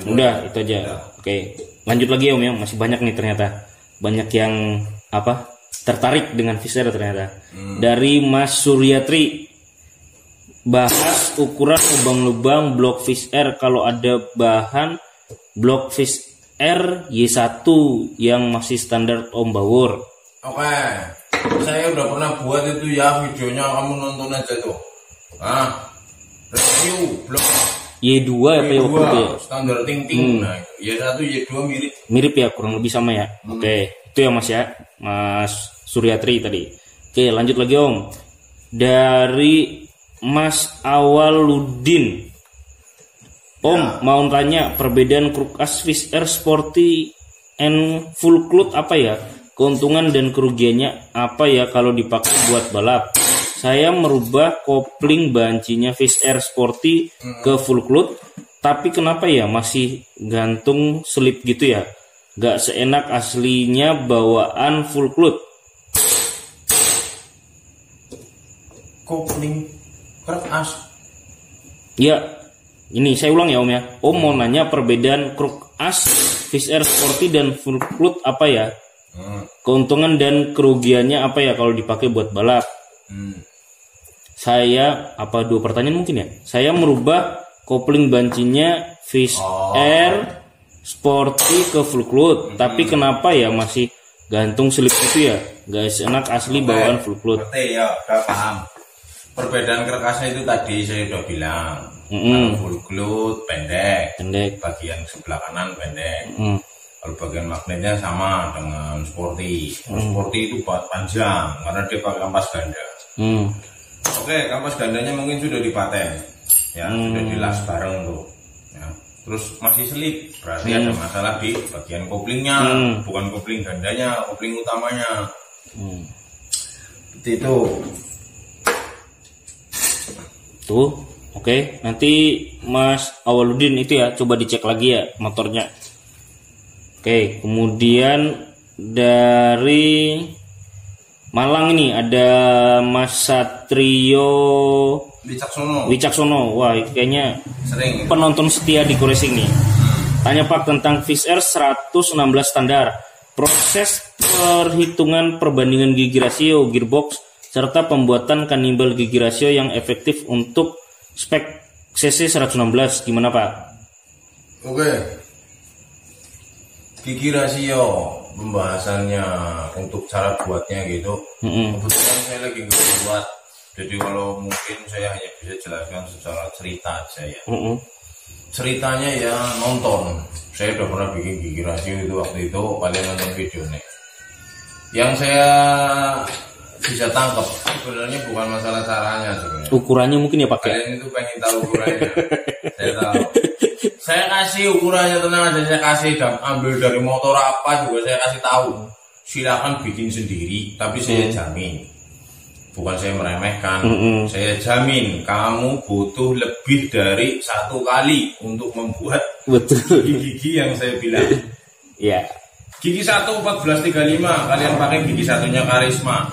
Udah, itu aja. Udah. Oke, lanjut lagi Om ya, masih banyak nih ternyata. Banyak yang tertarik dengan Fish Air ternyata. Dari Mas Suryatri, bahas ukuran lubang-lubang blok Fish Air kalau ada bahan blok Fish Air Y1 yang masih standar Om Bawur. Oke, saya udah pernah buat itu ya, videonya kamu nonton aja tuh. Review blok Y2 apa ya waktu itu ya? Standar ting-ting. Nah, Y1 Y2 mirip ya, kurang lebih sama ya. Oke, itu ya Mas ya, Mas Suryatri tadi. Oke, lanjut lagi Om. Dari Mas Awaludin. Om, mau tanya perbedaan kruk as Fish Air Sporty and full float apa ya? Keuntungan dan kerugiannya apa ya kalau dipakai buat balap? Saya merubah kopling bancinya Fish Air Sporty ke full float, tapi kenapa ya masih gantung selip gitu ya? Gak seenak aslinya bawaan full float. kopling krek as. Ya, ini saya ulang ya Om ya. Om mau nanya perbedaan kruk as, Fish Air Sporty dan full float apa ya? Keuntungan dan kerugiannya apa ya kalau dipakai buat balap? Saya apa 2 pertanyaan mungkin ya? Saya merubah kopling bancinya Fish Air Sporty ke full float, tapi kenapa ya masih gantung slip itu ya? Guys, enak asli bawaan full float. Ngerti ya, udah paham. Perbedaan kerkasnya itu tadi saya udah bilang. Full float pendek, bagian sebelah kanan pendek. Kalau bagian magnetnya sama dengan sporty. Sporty itu panjang karena dia pakai kampas ganda. Oke, kampas gandanya mungkin sudah dipaten, ya sudah dilas bareng tuh. Ya. Terus masih selip, berarti ada masalah di bagian koplingnya, bukan kopling gandanya, kopling utamanya. Seperti itu. Tuh, oke. Nanti Mas Awaludin itu ya, coba dicek lagi ya motornya. Oke, kemudian dari Malang ini ada Mas Satrio Wicaksono. Wah, kayaknya sering penonton setia di Racing nih. Tanya Pak tentang Fish Air 116 standar. Proses perhitungan perbandingan gigi rasio gearbox serta pembuatan kanibal gigi rasio yang efektif untuk spek CC 116 gimana Pak? Oke. Gigi rasio pembahasannya untuk cara buatnya gitu. Kebetulan saya lagi nggak buat, jadi kalau mungkin saya hanya bisa jelaskan secara cerita aja ya. Ceritanya ya nonton. Saya udah pernah bikin gigi rasio itu waktu itu, kalian nonton videonya. Yang saya bisa tangkap sebenarnya bukan masalah caranya sebenarnya. Ukurannya mungkin ya Pak. Kalian itu pengen tahu ukurannya. Saya tahu. Saya kasih ukurannya, tenang aja, saya kasih, ambil dari motor apa juga saya kasih tahu. Silakan bikin sendiri, tapi saya jamin. Bukan saya meremehkan, saya jamin kamu butuh lebih dari 1 kali untuk membuat gigi yang saya bilang. Iya. Gigi 1 1435, kalian pakai gigi satunya Karisma.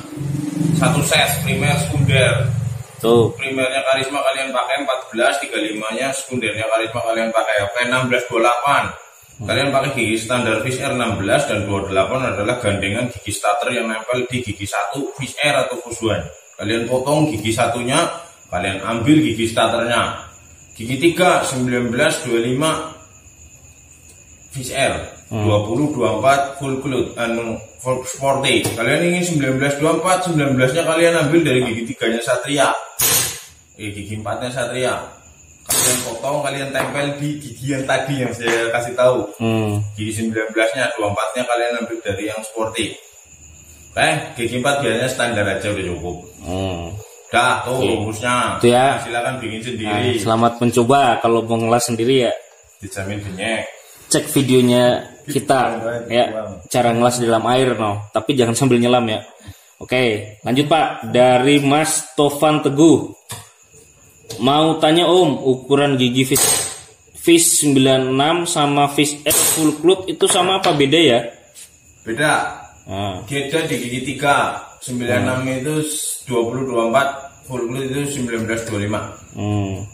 1 set primer sekunder. Tuh. Primernya Karisma kalian pakai 14, 35-nya sekundernya Karisma kalian pakai apa? 16 28. Kalian pakai gigi standar Fish Air 16 dan 28 adalah gandengan gigi starter yang nempel di gigi 1 Fish Air atau Fusuan. Kalian potong gigi satunya, kalian ambil gigi starternya. Gigi 3 19 25 Fish Air, 20 24 full float full sporty. Kalian ingin 19 24, 19-nya kalian ambil dari gigi 3-nya Satria. Gigi 4-nya Satria. Kalian potong, kalian tempel di gigi yang tadi yang saya kasih tahu. Gigi 19-nya, 24-nya kalian ambil dari yang sporty. Gigi 4 biasanya standar aja udah cukup. Dah, tuh rumusnya. Itu ya. Silakan bikin sendiri. Selamat mencoba kalau mau ngelas sendiri ya. Dijamin benyek. Cek videonya kita ya, cara ngelas di dalam air tapi jangan sambil nyelam ya. Oke, lanjut Pak. Dari Mas Tovan Teguh. Mau tanya Om, ukuran gigi Fish 96 sama Fish Air full float itu sama apa beda ya? Beda. Beda di gigi 3. 96 itu 20 24, full float itu 19 25.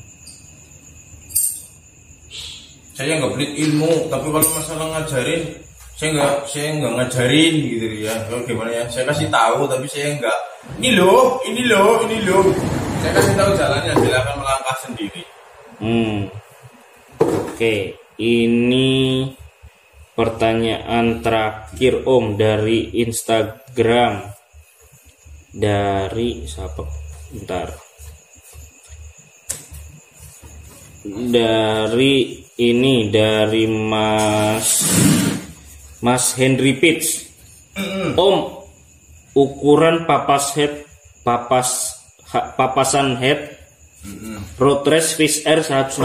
Saya nggak pelit ilmu, tapi kalau masalah ngajarin, saya nggak ngajarin gitu ya. Kalau gimana ya? Saya kasih tahu, tapi saya nggak. Ini loh. Saya kasih tahu jalannya, silakan melangkah sendiri. Oke, ini pertanyaan terakhir Om dari Instagram. Dari siapa? Bentar. Dari Mas Henry Pitts. Om, ukuran papasan head road race Fish Air 116.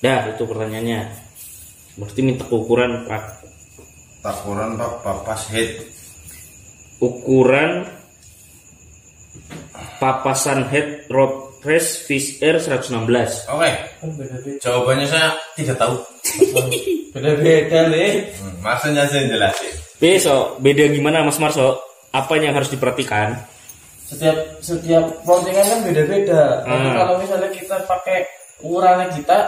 Dah, itu pertanyaannya. Berarti minta ukuran Pak. Ukuran papas head. Ukuran papasan head road race Fish Air 116. Oke. Jawabannya saya tidak tahu. Beda-beda nih. Maksudnya saya jelasin. Besok beda gimana Mas Marso? Apa yang harus diperhatikan? setiap portingan kan beda-beda. Tapi kalau misalnya kita pakai ukurannya kita,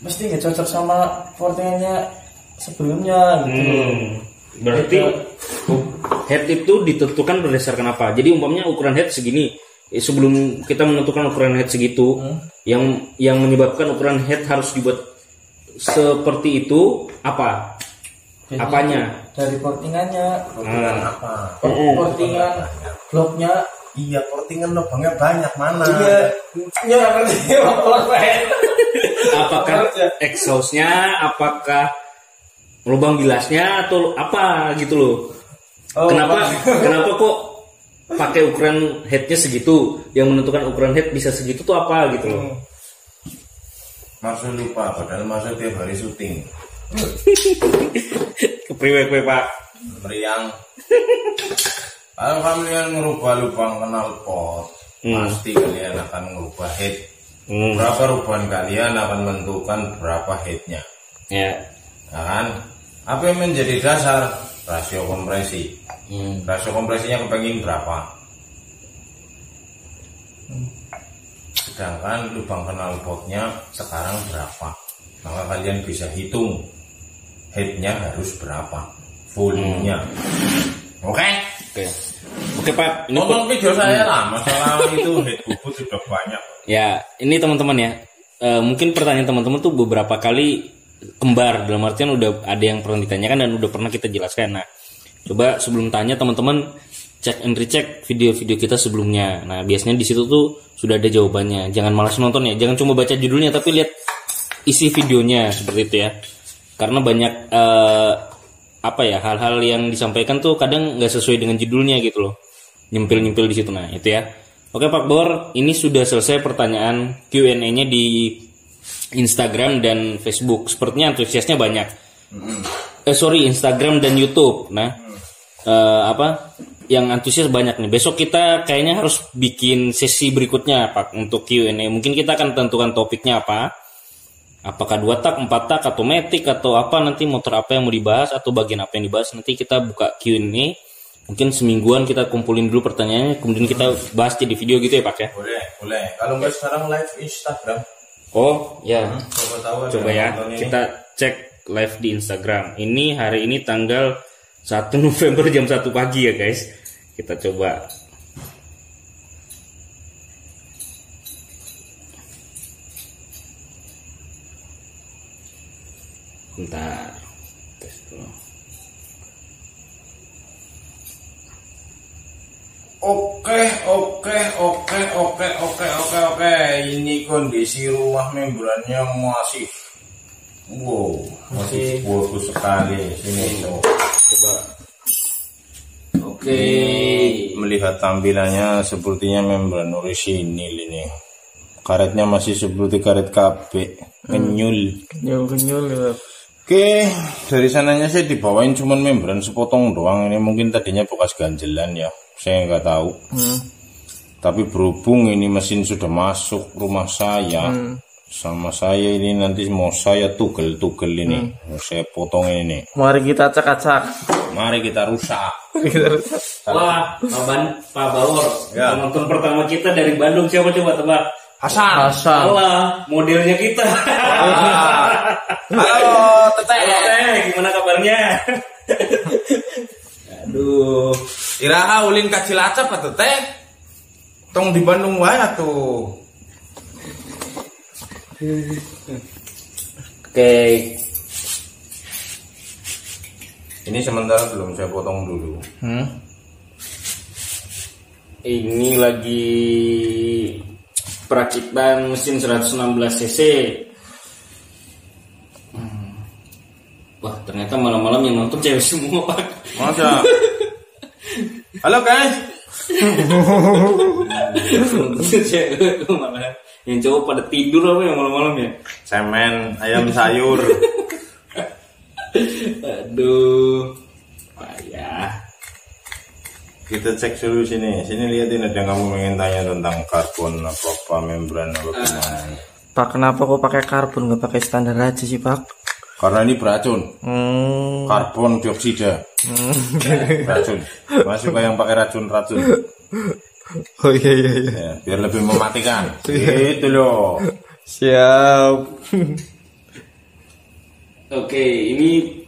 mesti nggak cocok sama portingannya sebelumnya gitu. Berarti head itu ditentukan berdasarkan apa? Jadi umpamanya ukuran head segini, sebelum kita menentukan ukuran head segitu, yang menyebabkan ukuran head harus dibuat seperti itu apa? Jadi, apanya? Dari portingannya. Portingan apa? Portingan bloknya. Iya, portingan lubangnya banyak mana? Iya ngerti. Apakah exhaustnya, apakah lubang bilasnya atau apa gitu loh? Kenapa kok pakai ukuran headnya segitu? Yang menentukan ukuran head bisa segitu tuh apa gitu loh? Maksud lupa, padahal maksud tiap hari syuting. Kepriwe Pak? Meriang. Kalau kalian merubah lubang knalpot, pasti kalian akan merubah head. Berapa rubahan kalian akan menentukan berapa headnya. Ya. Nah, kan? Apa yang menjadi dasar? Rasio kompresi. Rasio kompresinya kepengin berapa? Sedangkan lubang knalpotnya sekarang berapa? Maka kalian bisa hitung headnya harus berapa, volumenya. Oke Pak. Ini nonton video saya lah, masalah itu head bubut sudah banyak. Ya, ini teman-teman ya. Mungkin pertanyaan teman-teman tuh beberapa kali kembar, dalam artian udah ada yang pernah ditanyakan dan udah pernah kita jelaskan. Nah, coba sebelum tanya teman-teman cek and recheck video-video kita sebelumnya. Nah, biasanya di situ tuh sudah ada jawabannya. Jangan malas nonton ya, jangan cuma baca judulnya tapi lihat isi videonya seperti itu ya. Karena banyak hal-hal yang disampaikan tuh kadang nggak sesuai dengan judulnya gitu loh, nyempil-nyempil di situ. Nah itu ya. Oke Pak Bor, ini sudah selesai pertanyaan Q&A-nya di Instagram dan Facebook. Sepertinya antusiasnya banyak. Instagram dan YouTube. Nah yang antusias banyak nih. Besok kita kayaknya harus bikin sesi berikutnya Pak untuk Q&A. Mungkin kita akan tentukan topiknya apa. Apakah 2 tak, 4 tak, atau matic, atau apa nanti motor apa yang mau dibahas, atau bagian apa yang dibahas. Nanti kita buka Q&A. Mungkin semingguan kita kumpulin dulu pertanyaannya, kemudian kita bahas jadi video gitu ya Pak ya? Boleh. Kalau nggak sekarang live Instagram. Oh ya, Coba ya, kita cek live di Instagram. Ini hari ini tanggal 1 November jam 1 pagi ya guys. Kita coba. Bentar. Tes dulu. Oke. Ini kondisi rumah membrannya masih bagus sekali. Sini coba. Oke. Melihat tampilannya sepertinya membran orisinil ini. Karetnya masih seperti karet KB, kenyul ya. Oke, dari sananya saya dibawain cuman membran sepotong doang. Ini mungkin tadinya bekas ganjelan ya, saya nggak tahu. Tapi berhubung ini mesin sudah masuk rumah saya, sama saya ini nanti mau saya tugel ini, saya potong ini. Mari kita acak-acak. Mari kita rusak. Wah, Pak Bawor, ya. Penonton pertama kita dari Bandung, siapa coba tebak? Hasan. Salah, modelnya kita. Halo, Teteh, gimana kabarnya? Aduh, iraha ulin ka Cilacap atuh teh. Tong di Bandung wae atuh. Oke. Ini sementara belum saya potong dulu. Ini lagi perakitan mesin 116 cc. Wah, ternyata malam-malam yang nonton cewek semua Pak. Masa? Halo guys. Cewek malah yang cowok pada tidur apa ya malam-malam ya? Semen ayam sayur. Aduh, payah. Kita cek dulu sini. Sini lihatin, ada yang kamu ingin tanya tentang karbon apa membran apa gimana. Pak, kenapa kok pakai karbon nggak pakai standar aja sih Pak? Karena ini beracun. Karbon dioksida. Racun. Mas suka yang pakai racun-racun. Oh iya. Ya, biar lebih mematikan. Gitu loh. Siap. Oke, ini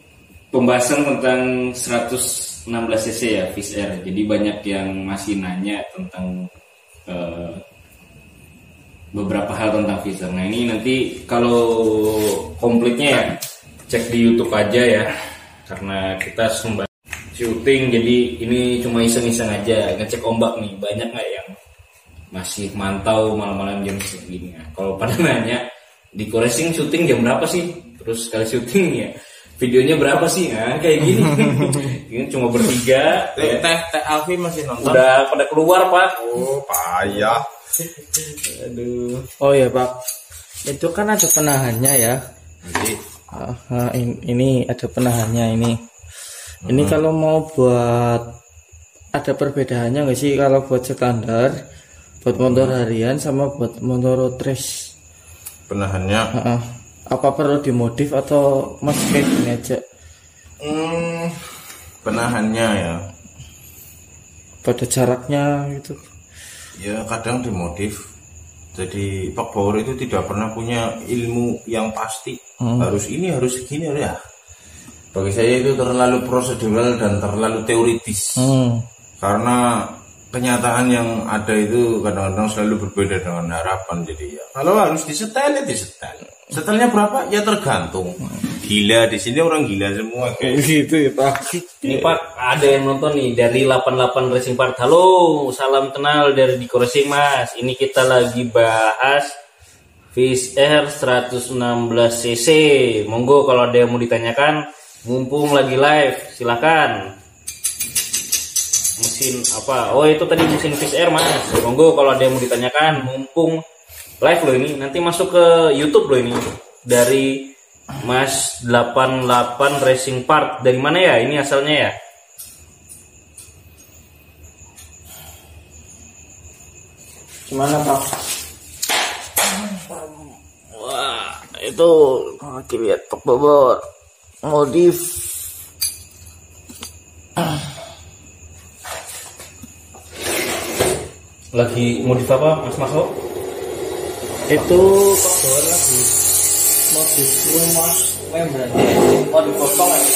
pembahasan tentang 116 cc ya Fish Air. Jadi banyak yang masih nanya tentang beberapa hal tentang Fish Air. Nah ini nanti kalau komplitnya ya cek di YouTube aja ya. Karena kita syuting, jadi ini cuma iseng-iseng aja ngecek ombak nih. Banyak nggak yang masih mantau malam-malam jam segini? Nah, kalau pada nanya di Racing syuting jam berapa sih? Terus sekali syuting ya videonya berapa sih? Nah kayak gini. Ini cuma bertiga. Teh Alfi masih nonton. Udah pada keluar Pak. Oh payah. Aduh. Oh ya Pak, itu kan ada penahannya ya. Jadi Ini ada penahannya ini. Ini kalau mau buat, ada perbedaannya nggak sih kalau buat standar, buat motor harian sama buat motor road race? penahannya. Apa perlu dimodif atau mas kayak gini aja? Penahannya ya. Pada jaraknya gitu. Ya kadang dimodif. Jadi Pak Bauer itu tidak pernah punya ilmu yang pasti. Harus ini, harus segini ya. Bagi saya itu terlalu prosedural dan terlalu teoritis. Karena kenyataan yang ada itu kadang-kadang selalu berbeda dengan harapan. Jadi ya kalau harus disetel ya disetel. Setelnya berapa? Ya tergantung. Gila di sini orang gila semua. Gitu ya Pak. Ini Pak, ada yang nonton nih dari 88 Racing Part. Halo, salam kenal dari Diko Racing Mas. Ini kita lagi bahas Fish Air 116 cc. Monggo kalau ada yang mau ditanyakan, mumpung lagi live, silakan. Mesin apa? Oh itu tadi mesin Fish Air Mas. Monggo kalau ada yang mau ditanyakan, mumpung live loh ini. Nanti masuk ke YouTube loh ini. Dari Mas 88 Racing Part. Dari mana ya ini asalnya ya? Gimana Pak? Wah, itu lagi lihat Pak Bobor modif. Lagi modif apa Mas Masuk? Itu Pak Bobor lagi modif rumah membran. Oh dipotong aja.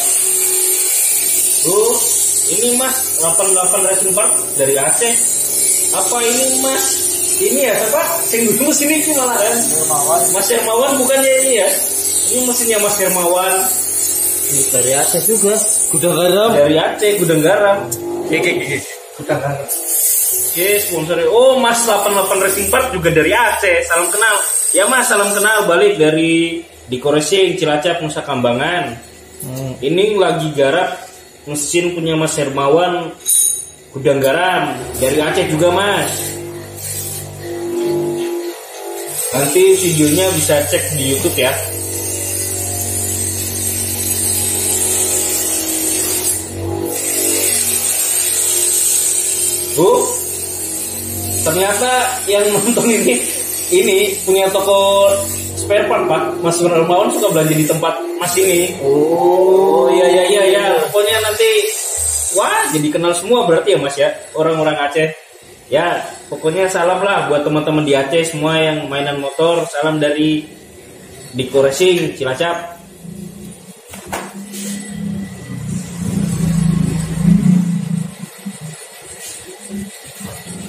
Ini Mas 88 Racing Part dari Aceh. Apa ini Mas? Ini ya siapa? Sing dulu sini sih malah kan. Mas Hermawan bukannya ini ya? Ini mesinnya Mas Hermawan. Ini dari Aceh juga. Gudang garam. Dari Aceh, Gudang Garam. Gudang Garam. Oke, sponsornya. Oh, Mas 88 Racing Part juga dari Aceh. Salam kenal. Ya Mas, salam kenal balik dari Diko Racing Cilacap Nusa Kambangan. Ini lagi garap mesin punya Mas Hermawan Gudang Garam dari Aceh juga Mas. Nanti videonya bisa cek di YouTube ya. Ternyata yang nonton ini punya toko spare part Pak. Mas Hermawan suka belanja di tempat Mas ini. Oh iya. Pokoknya nanti wah jadi kenal semua berarti ya Mas ya, orang-orang Aceh. Ya pokoknya salam lah buat teman-teman di Aceh semua yang mainan motor. Salam dari Diko Racing Cilacap.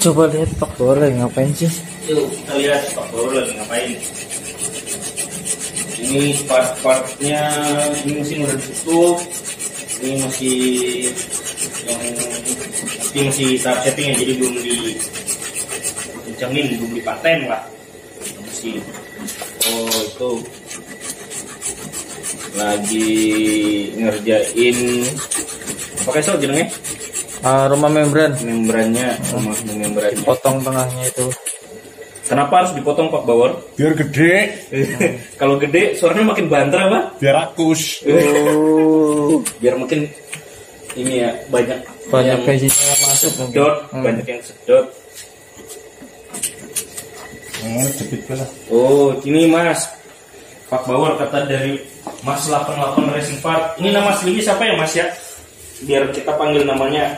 Coba lihat Pak Bobor lagi ngapain sih? Yuk kita lihat Pak Bobor lagi ngapain. Ini part-partnya, ini mesin udah ditutup. Ini masih tahap setting ya, jadi belum dikencengin, belum dipaten lah. Masih. Oh itu lagi ngerjain pakai so jenengnya. Rumah membrannya. Membrannya. Potong tengahnya itu. Kenapa harus dipotong Pak Bawor? Biar gede. Kalau gede suaranya makin banter Pak. Biar rakus. Biar makin ini ya banyak bensinnya yang masuk sedot, banyak yang sedot. Jepit lah. Oh ini Mas Pak Bawor kata dari Mas 88 Racing Part. Ini nama aslinya siapa ya Mas ya? Biar kita panggil namanya.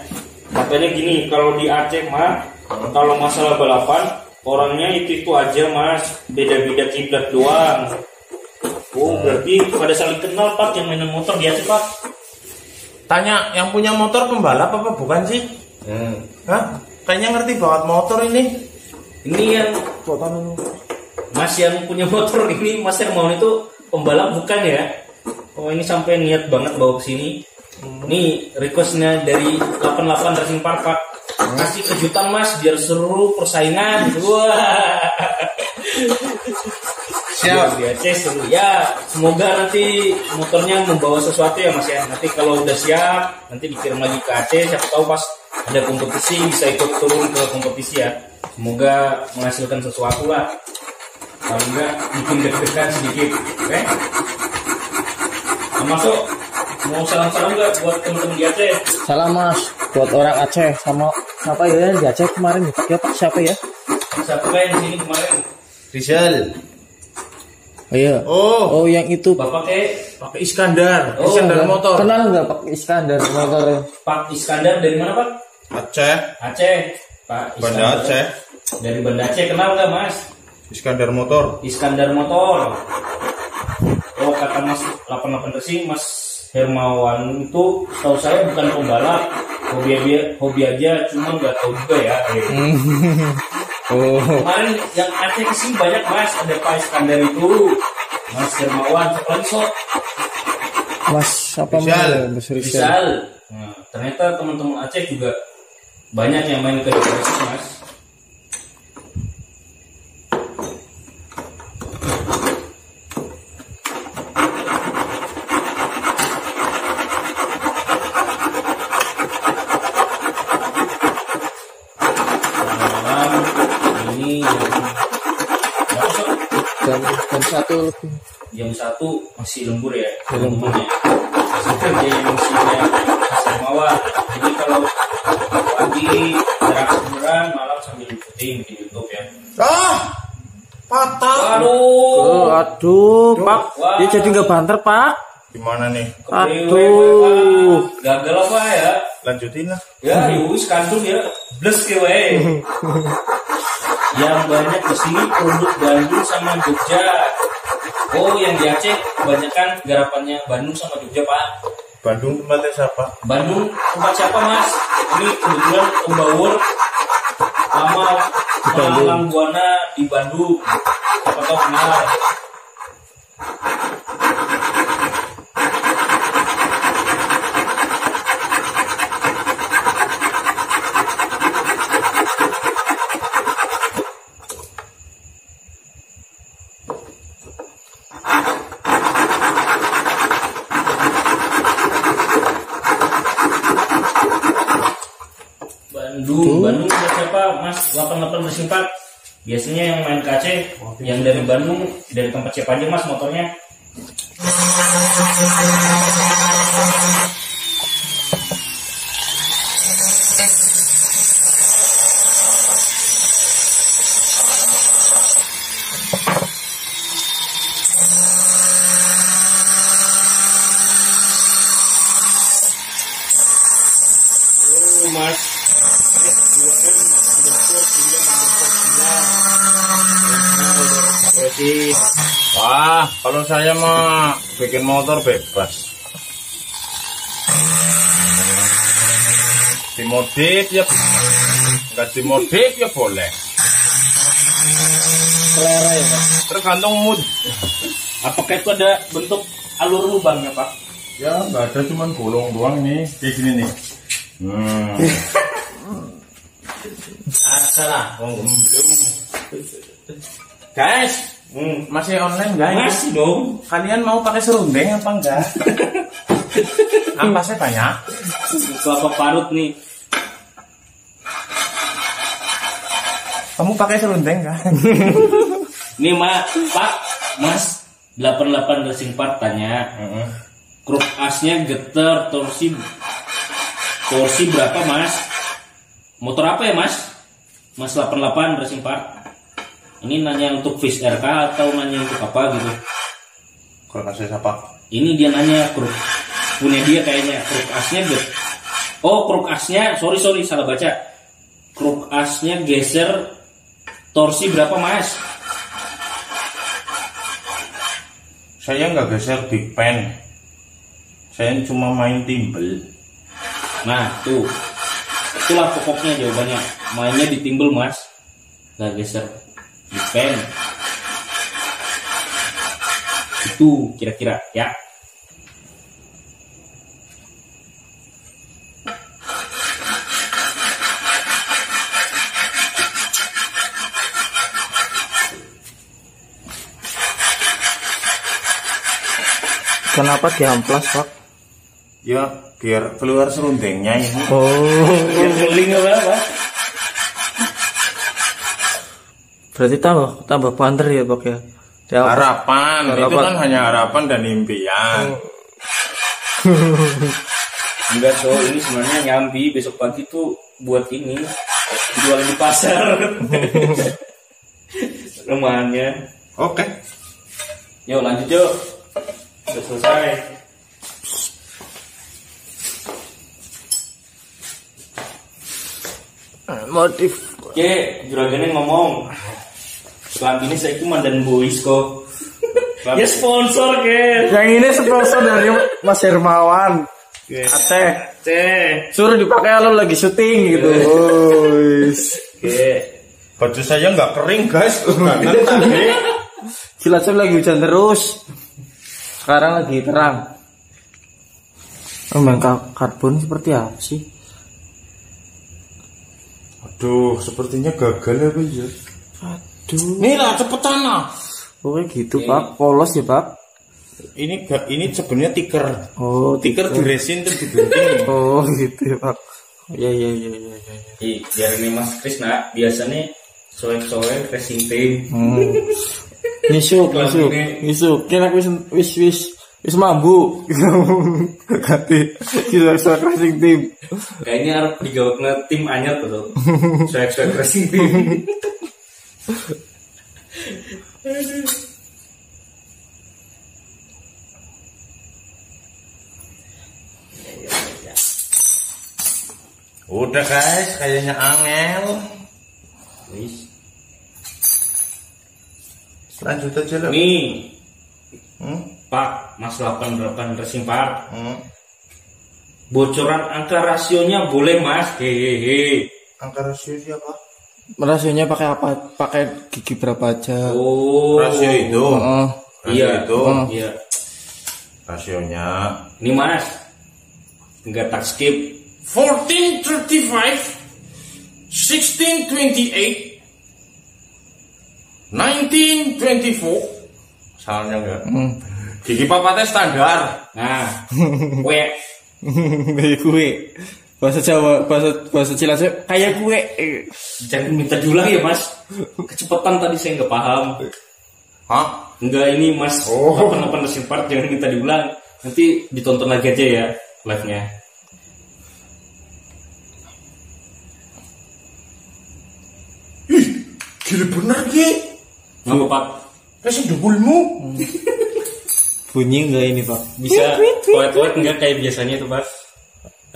Katanya gini, kalau di Aceh mah, kalau masalah balapan, orangnya itu aja Mas, beda-beda kiblat doang. Oh, berarti pada saling kenal Pak yang mainan motor di Aceh Pak? Tanya yang punya motor pembalap apa bukan sih? Hah? Kayaknya ngerti banget motor ini. Ini yang Mas yang punya motor ini, Mas Hermawan itu pembalap bukan ya? Oh ini sampai niat banget bawa ke sini. Nih requestnya dari 88 Racing Park Pak. Kasih kejutan Mas biar seru persaingan. Wah. Siap. Biasa seru ya. Semoga nanti motornya membawa sesuatu ya Mas ya. Nanti kalau udah siap, nanti dikirim lagi ke Aceh. Siapa tahu pas ada kompetisi bisa ikut turun ke kompetisi ya. Semoga menghasilkan sesuatu lah. Kalau enggak bikin deg-degan sedikit. Oke? Nah, masuk. Mau salam-salam enggak buat teman-teman di Aceh? Salam Mas buat orang Aceh sama siapa ya di Aceh kemarin ya Pak siapa ya? Siapa yang di sini kemarin? Rizal. Oh iya. Oh yang itu Pakai Iskandar. Oh, Iskandar motor. Kenal nggak Pak Iskandar motornya? Pak Iskandar dari mana Pak? Aceh. Aceh. Pak Iskandar. Banda Aceh. Dari Banda Aceh kenal nggak Mas? Iskandar motor. Iskandar motor. Oh kata Mas 88 Racing Mas Hermawan itu tahu saya bukan pembalap, hobi aja, cuma nggak tahu juga ya. Oh. Kemarin yang Aceh kesini banyak Mas, ada Pak Iskandar itu, Mas Hermawan, siapa lagi sok? Mas apa Mas Rizal. Nah, ternyata teman-teman Aceh juga banyak yang main ke Racing Mas. Jam 1 masih lembur ya teman-teman ya. Masih kerja yang musimnya masih mawar. Jadi kalau pagi jarak sebulan, malam sambil syuting di YouTube ya. Patah. Aduh Pak. Dia jadi nggak banter Pak. Gimana nih? Aduh. Gagal apa ya? Lanjutin lah. Ya, wis kandung ya. Bles ke wae. Yang banyak di sini produk Bandung sama Jogja. Oh, yang di Aceh kebanyakan garapannya Bandung sama Jogja, Pak. Bandung tempatnya siapa? Bandung tempat siapa, Mas? Ini kebetulan Pembawur sama Malang Buana di Bandung. Siapa tahu kenal. Bandung siapa Mas 88 Racing Park biasanya yang main ke Aceh yang dari Bandung dari tempat siapa aja Mas motornya? Mas Wah, kalau saya mah bikin motor bebas. Dimodif ya, nggak dimodif ya boleh. Selera ya Pak. Tergantung mood. apakah itu ada bentuk alur lubangnya Pak? Ya nggak ada, cuman bolong doang nih, kayak gini nih. Salah, guys, masih online guys? Masih dong. Kalian mau pakai serundeng apa enggak? Ampasnya banyak. Kelapa parut nih. Kamu pakai serundeng kan? Nih Pak, Mas 88 Racing Park tanya. Kruk asnya geter, torsi berapa Mas? Motor apa ya Mas? Mas 88 Racing Park. Ini nanya untuk Fish RK atau nanya untuk apa gitu? Kalau saya siapa? Ini dia nanya kruk punya dia kayaknya kruk asnya kruk asnya sorry salah baca. Kruk asnya geser torsi berapa mas? Saya nggak geser big pen, saya cuma main timbel. Nah itulah pokoknya jawabannya, mainnya di timbel mas, nggak geser big pen. Itu kira-kira ya. Kenapa diamplas Pak? Ya biar keluar serundengnya ini. Oh, Yang beling apa? berarti tambah banter ya Pak ya? Harapan itu kan hanya harapan dan impian. Enggak ini sebenarnya nyambi besok pagi tuh buat ini jual di pasar. Remahannya. Oke. Yuk lanjut yuk. Udah selesai. Motif. Oke, juragannya ngomong. Selama ini saya cuma dan boys kok. Ya sponsor ke. Yang ini sponsor dari Mas Hermawan. Aceh. Suruh dipakai kalau lagi syuting gitu. Oke. Baju saya nggak kering guys. Cilacap lagi hujan terus. Sekarang lagi terang. Karbon seperti apa sih? Aduh, sepertinya gagal ya Pak. Aduh. Nih lah cepetan lah. Oke gitu Pak. Polos ya Pak. Ini sebenarnya tiker. Oh, Tiker di resin tuh digunting. Oh gitu ya Pak. Iya. Biar ini Mas Krisna biasanya soek-soek racing team. Nisuk. Kena wis mambu. Ganti kita racing team. Kayaknya harus digawakna tim anyar tuh. Soek-soek racing team. Udah guys, kayaknya angel. Lanjut aja lah. Nih, Pak, Mas 88 Racing Park. Bocoran angka rasionya boleh Mas. Hehehe. Angka rasio siapa? Rasionya pakai apa? Pakai gigi berapa aja? Oh, Rasio itu. Rasio iya. itu. Iya. Rasionya. Ini Mas. Enggak tak skip. 1435, 1628, 1924. Salahnya enggak? Gigi papatnya standar. Nah, kue. Kue. Bahasa Jawa, bahasa Cilacap kayak kue. Jangan minta diulang ya Mas. Kecepatan tadi saya nggak paham. Hah? Enggak ini Mas. 88 Racing Park jangan minta diulang. Nanti ditonton lagi aja ya live-nya. Gila bener Ki. Ngapa Pak? Kasih dengkulmu. Bunyi enggak ini Pak? Bisa tuet-tuet enggak kayak biasanya itu Pak?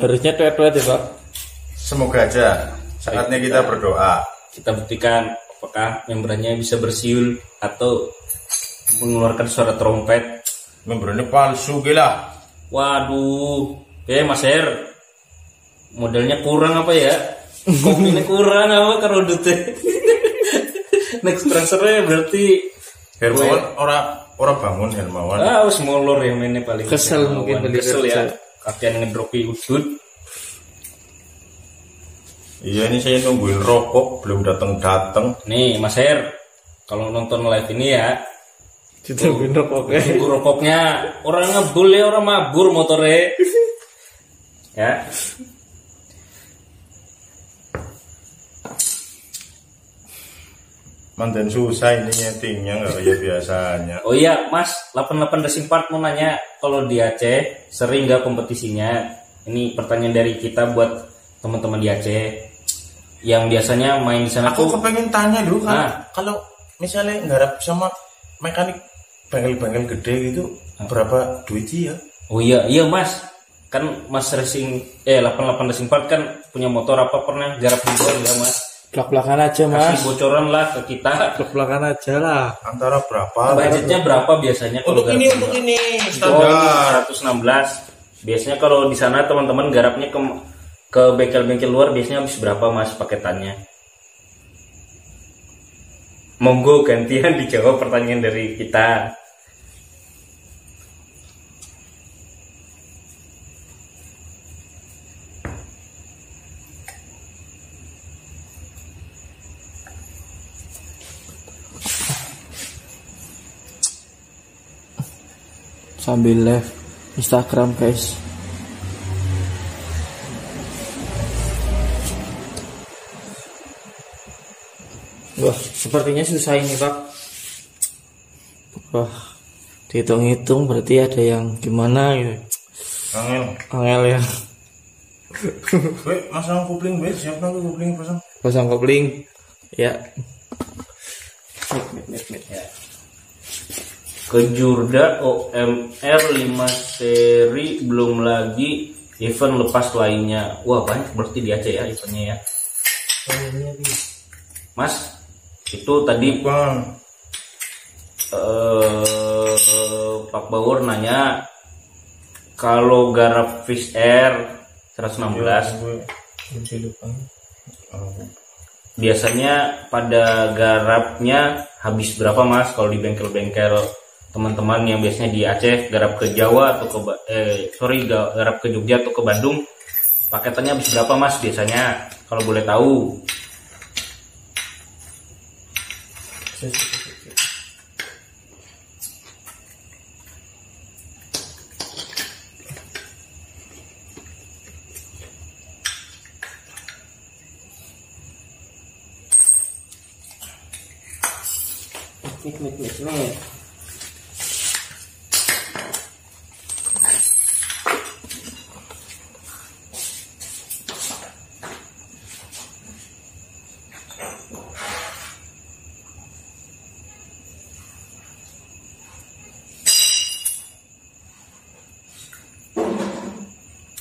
Harusnya tuet-tuet ya Pak. Semoga aja saatnya kita berdoa. Kita buktikan apakah membrannya bisa bersiul atau mengeluarkan suara trompet. Membrannya palsu gila. Waduh, Mas Her, modelnya kurang apa ya? Kok ini kurang apa karo dute? Next transfernya berarti Hermawan orang bangun Hermawan. wis molor ya mainnya paling. Kesel mungkin beli kesel ya. kerja. Kakian ngedropi udut. Iya ini saya nungguin rokok belum datang. Nih Mas Her, kalau nonton live ini ya, Ditungguin rokoknya. tunggu rokoknya. Orang ngebul ya, orang mabur motornya. Ya. Mantan susah ini nyetingnya nggak kayak biasanya. Oh iya, Mas, 88 Racing Park mau nanya, kalau di Aceh sering nggak kompetisinya? Ini pertanyaan dari kita buat teman-teman di Aceh yang biasanya main di sana Aku tuh. kepengen tanya dulu kan, Nah. kalau misalnya ngarap sama mekanik bengkel-bengkel gede gitu berapa duit sih ya? Oh iya Mas, kan Mas Racing 88 Racing Part kan punya motor apa pernah garap di luar ya Mas? Belak-belakan aja Mas. Kasih bocoran lah ke kita. Belak-belakan aja lah. Antara berapa? Budgetnya berapa biasanya? Untuk ini standar 116. Biasanya kalau di sana teman-teman garapnya ke bengkel-bengkel luar biasanya habis berapa Mas paketannya? Monggo gantian dijawab pertanyaan dari kita. Sambil live Instagram guys. Wah, sepertinya susah ini Pak. Wah, dihitung-hitung berarti ada yang gimana gitu. Angel ya. Weh, masang kopling, weh, siapa nanti kopling pasang? Pasang kopling. Ya. Kejurda OMR 5 seri belum lagi event lepas lainnya. Wah banyak berarti di Aceh ya eventnya ya. Mas itu tadi Bang, Pak Bawor nanya kalau garap Fish Air 116 biasanya pada garapnya habis berapa Mas kalau di bengkel-bengkel teman-teman yang biasanya di Aceh garap ke Jawa atau garap ke Jogja atau ke Bandung paketannya habis berapa Mas biasanya kalau boleh tahu? Nih.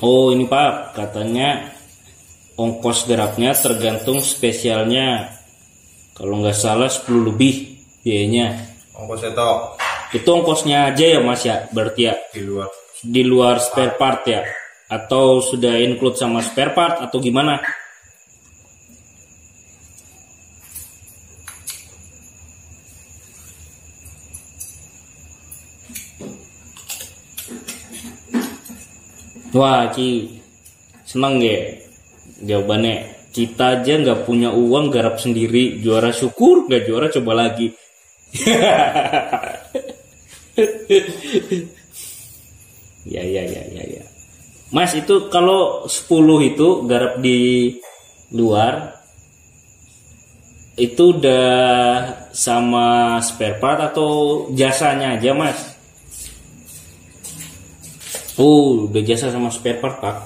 Oh ini Pak, katanya ongkos garapnya tergantung spesialnya. Kalau nggak salah 10 lebih biayanya. ongkos setok Itu ongkosnya aja ya Mas ya, berarti ya? Di luar spare part ya? Atau sudah include sama spare part atau gimana? Wah Ci, seneng ya jawabannya. Kita aja nggak punya uang garap sendiri, juara syukur, nggak juara coba lagi. Ya. Mas itu kalau 10 itu garap di luar itu udah sama spare part atau jasanya aja Mas? Oh, udah jasa sama spare part Pak.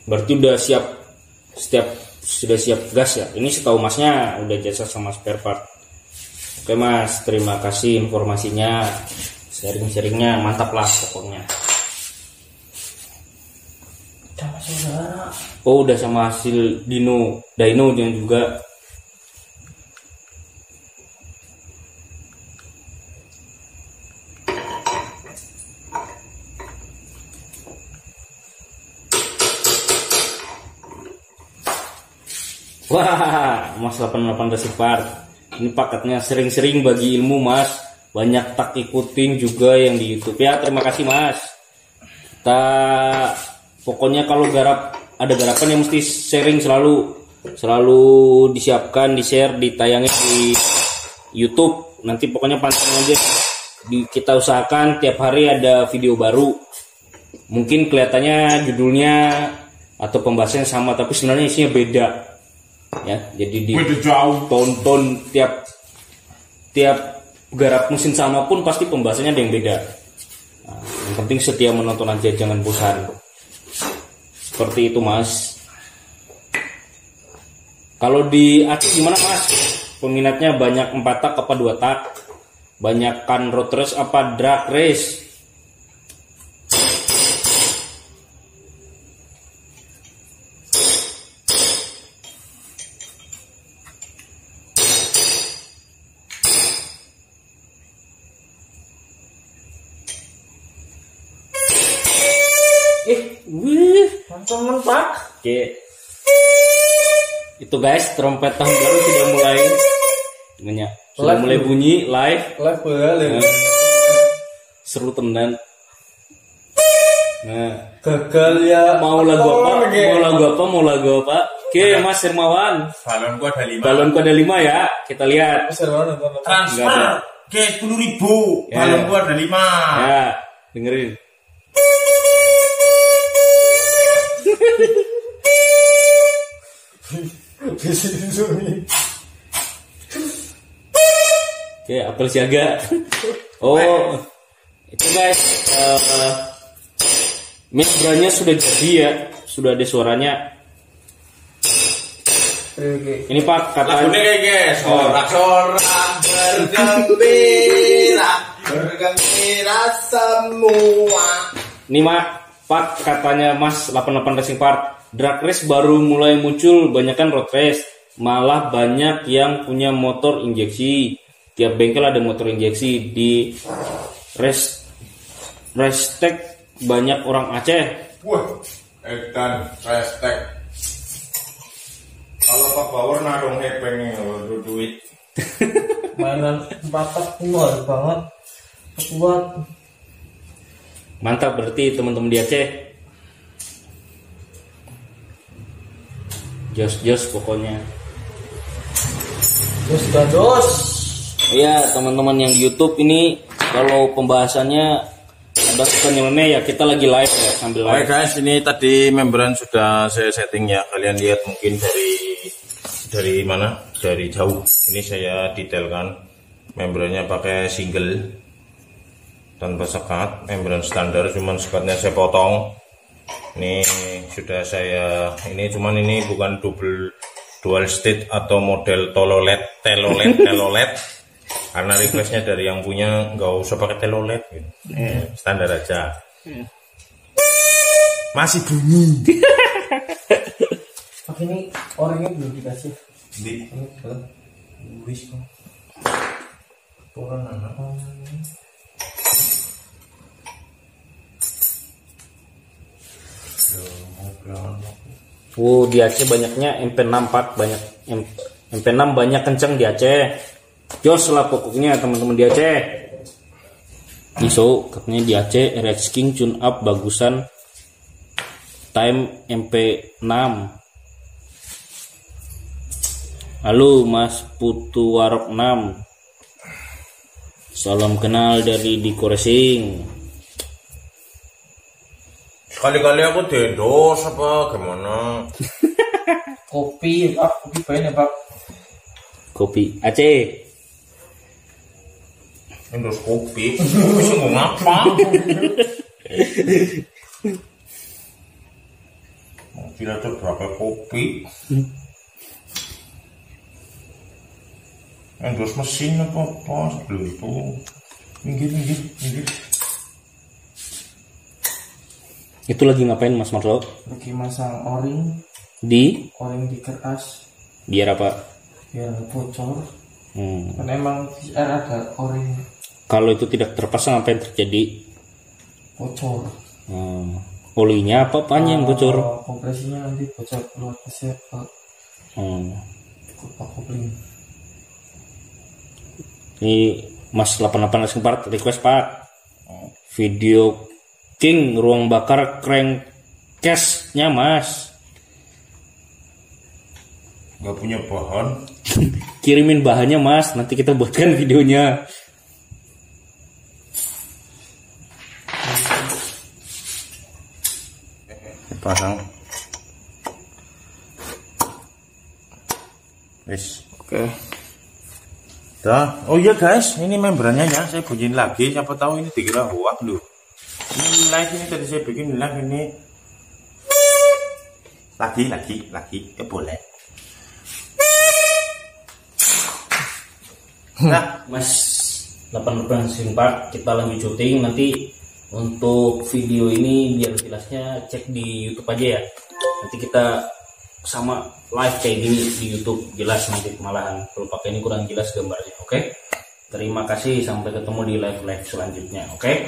Berarti udah siap, sudah siap gas ya. Ini setahu Masnya udah jasa sama spare part. Oke Mas, terima kasih informasinya, sharing-sharingnya mantap lah pokoknya. Oh udah sama hasil Dino yang juga. Wah, Mas 88 Racing Part. Ini paketnya sering-sering bagi ilmu Mas. Banyak tak ikutin juga yang di YouTube ya. Terima kasih Mas. Kita pokoknya kalau ada garapan yang mesti sharing selalu disiapkan, di-share, ditayangin di YouTube. Nanti pokoknya pantengin aja. Kita usahakan tiap hari ada video baru. Mungkin kelihatannya judulnya atau pembahasannya sama tapi sebenarnya isinya beda. Ya, jadi tonton tiap garap mesin sama pun pasti pembahasannya ada yang beda. Nah, yang penting setia menonton aja, jangan bosan. Seperti itu Mas. Kalau di Aceh gimana Mas? peminatnya banyak 4 tak apa 2 tak? Banyakkan road race apa drag race? Wih, Teman Pak. oke. Itu guys, trompet tahun baru sudah mulai bunyi live. Live boleh. Seru tenan. Nah, Gagal ya. mau lagu apa? Oke, Mas Hermawan. Balonku ada 5. Balonku ada 5 ya. Kita lihat. Transfer ke 10.000. Ya. Balonku ada 5. Ya, dengerin. Oke, apel siaga. Oh, itu guys, mic brandnya sudah jadi ya, sudah ada suaranya. Ini Pak Lagunya katanya. kayak guys, sorak-sorak bergembira semua. Ini Pak katanya Mas 88 Racing Part, drag race baru mulai muncul, banyakan road race, malah banyak yang punya motor injeksi. Tiap bengkel ada motor injeksi. Di Restek banyak orang Aceh. Wah, edan hashtag. Kalau Pak Bauer nadong hepeng nih, duit. Mainan 4 tak luar banget. Kuat. Mantap berarti teman-teman di Aceh. Jos pokoknya. Dos. Iya teman-teman yang di YouTube ini, kalau pembahasannya ada nyeleneh ya, kita lagi live ya, sambil Oke live. guys, ini tadi membran sudah saya setting ya. Kalian lihat mungkin dari mana? Dari jauh. Ini saya detailkan. Membrannya pakai single tanpa sekat, membran standar, cuman sekatnya saya potong. Ini sudah saya, ini cuman ini bukan dual stage atau model telolet. Karena requestnya dari yang punya nggak usah pakai telolet, gitu. Standar aja. Masih bunyi. Pakai ini orangnya belum dikasih. Di wis kok. Turun anak. Di Aceh banyaknya MP6 Pak, banyak MP6 banyak kenceng di Aceh. Jos lah pokoknya teman-teman di Aceh. Iso katanya di Aceh RX King tune up bagusan time MP6. Halo Mas Putu Warok 6. Salam kenal dari Diko Racing. Sekali-kali aku dendos apa gimana? Kopi, Pak. Kopi banyak, Pak. Kopi Aceh. Endoskopi. Bisa mau ngapa? Mobil ada berapa kopi? Endos mesin apa sebelum itu? Minggir. Itu lagi ngapain Mas Marlo? Lagi masang o-ring Di di keras biar apa? biar nggak bocor. Hmm. Kan emang VR ada o-ring Kalau itu tidak terpasang apa yang terjadi? bocor. Olinya apa apanya yang bocor? Kompresinya nanti bocor keluar ke Pak. Kopling. Ini Mas 88 Racing Part request Pak. Video King ruang bakar crankcase-nya Mas. Gak punya bahan. Kirimin bahannya Mas, nanti kita buatkan videonya. Pasang. Wis. Oke. Dah. Oh iya guys, ini membrannya ya. Saya bunyiin lagi. Siapa tahu ini dikira hoax loh. Ini live ini tadi saya bikin live ini. Lagi. Ya boleh. Nah, Mas 8 part kita lanjut syuting. Nanti untuk video ini biar jelasnya cek di YouTube aja ya. Nanti kita sama live kayak gini di YouTube jelas nanti, malahan kalau pakai ini kurang jelas gambarnya. Oke. Terima kasih, sampai ketemu di live selanjutnya. Oke.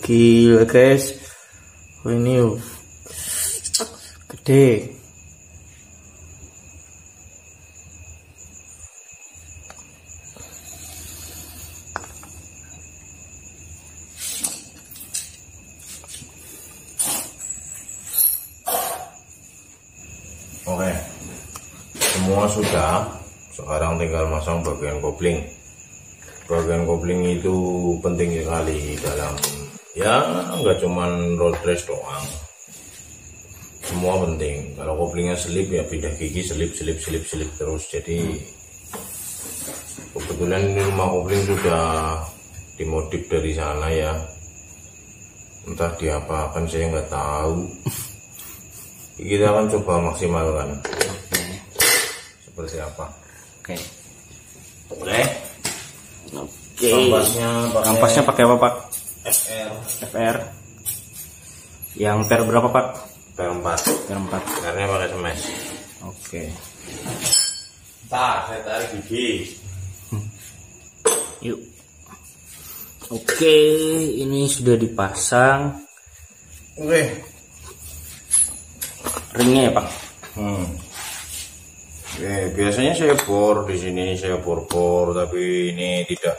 Gila guys. Ini gede. Oke, semua sudah. Sekarang tinggal masang bagian kopling. Bagian kopling itu penting sekali dalam, ya nggak cuman road race doang. Semua penting. Kalau koplingnya selip ya pindah gigi selip terus. Jadi kebetulan ini rumah kopling sudah dimodif dari sana ya. Entah diapakan saya nggak tahu. Kita akan coba maksimalkan seperti apa. Oke. Kampasnya pakai apa Pak? FR. Yang per berapa Pak? Per 4. Karena pakai smash. Oke. Saya tarik gigi. Yuk. Oke, ini sudah dipasang. Oke. Ringnya ya Pak. Biasanya saya bor di sini, saya bor, tapi ini tidak.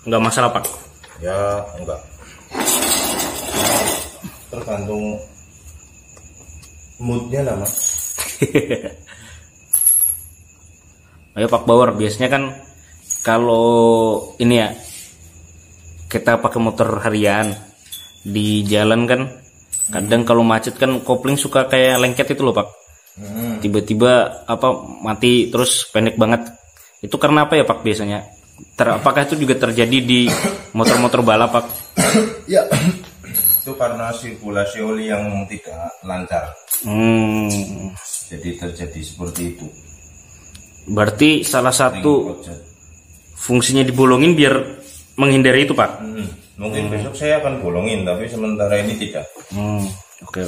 Enggak masalah Pak. Ya enggak. Tergantung moodnya lah Mas. Ayo Pak Bauer, biasanya kan kalau ini ya kita pakai motor harian di jalan kan. Kadang kalau macet kan kopling suka kayak lengket itu loh Pak. Tiba-tiba mati terus pendek banget. Itu karena apa ya Pak biasanya? Apakah itu juga terjadi di motor-motor balap Pak? Ya. Itu karena sirkulasi oli yang tidak lancar. Jadi terjadi seperti itu. Berarti salah satu fungsinya dibolongin biar menghindari itu Pak. Mungkin besok saya akan bolongin, tapi sementara ini tidak. Oke.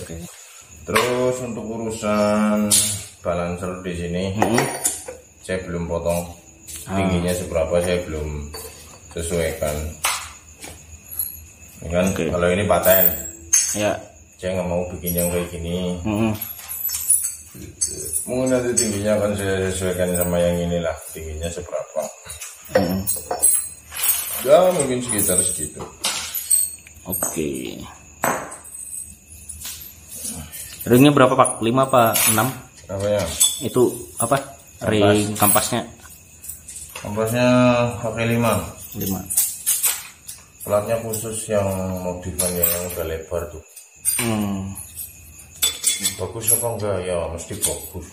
Terus untuk urusan balancer di sini, saya belum potong tingginya seberapa, saya belum sesuaikan. Ini kan kalau ini paten, ya. Saya nggak mau bikin yang kayak gini. Mungkin nanti tingginya akan saya sesuaikan sama yang inilah, tingginya seberapa. Ya mungkin sekitar segitu. Oke. Ringnya berapa Pak? 5 apa 6? Apa ya? Itu apa? Ring kampasnya? Kampasnya pakai 5. Platnya khusus yang modifan yang udah lebar tuh. Bagus apa enggak? Ya mesti bagus.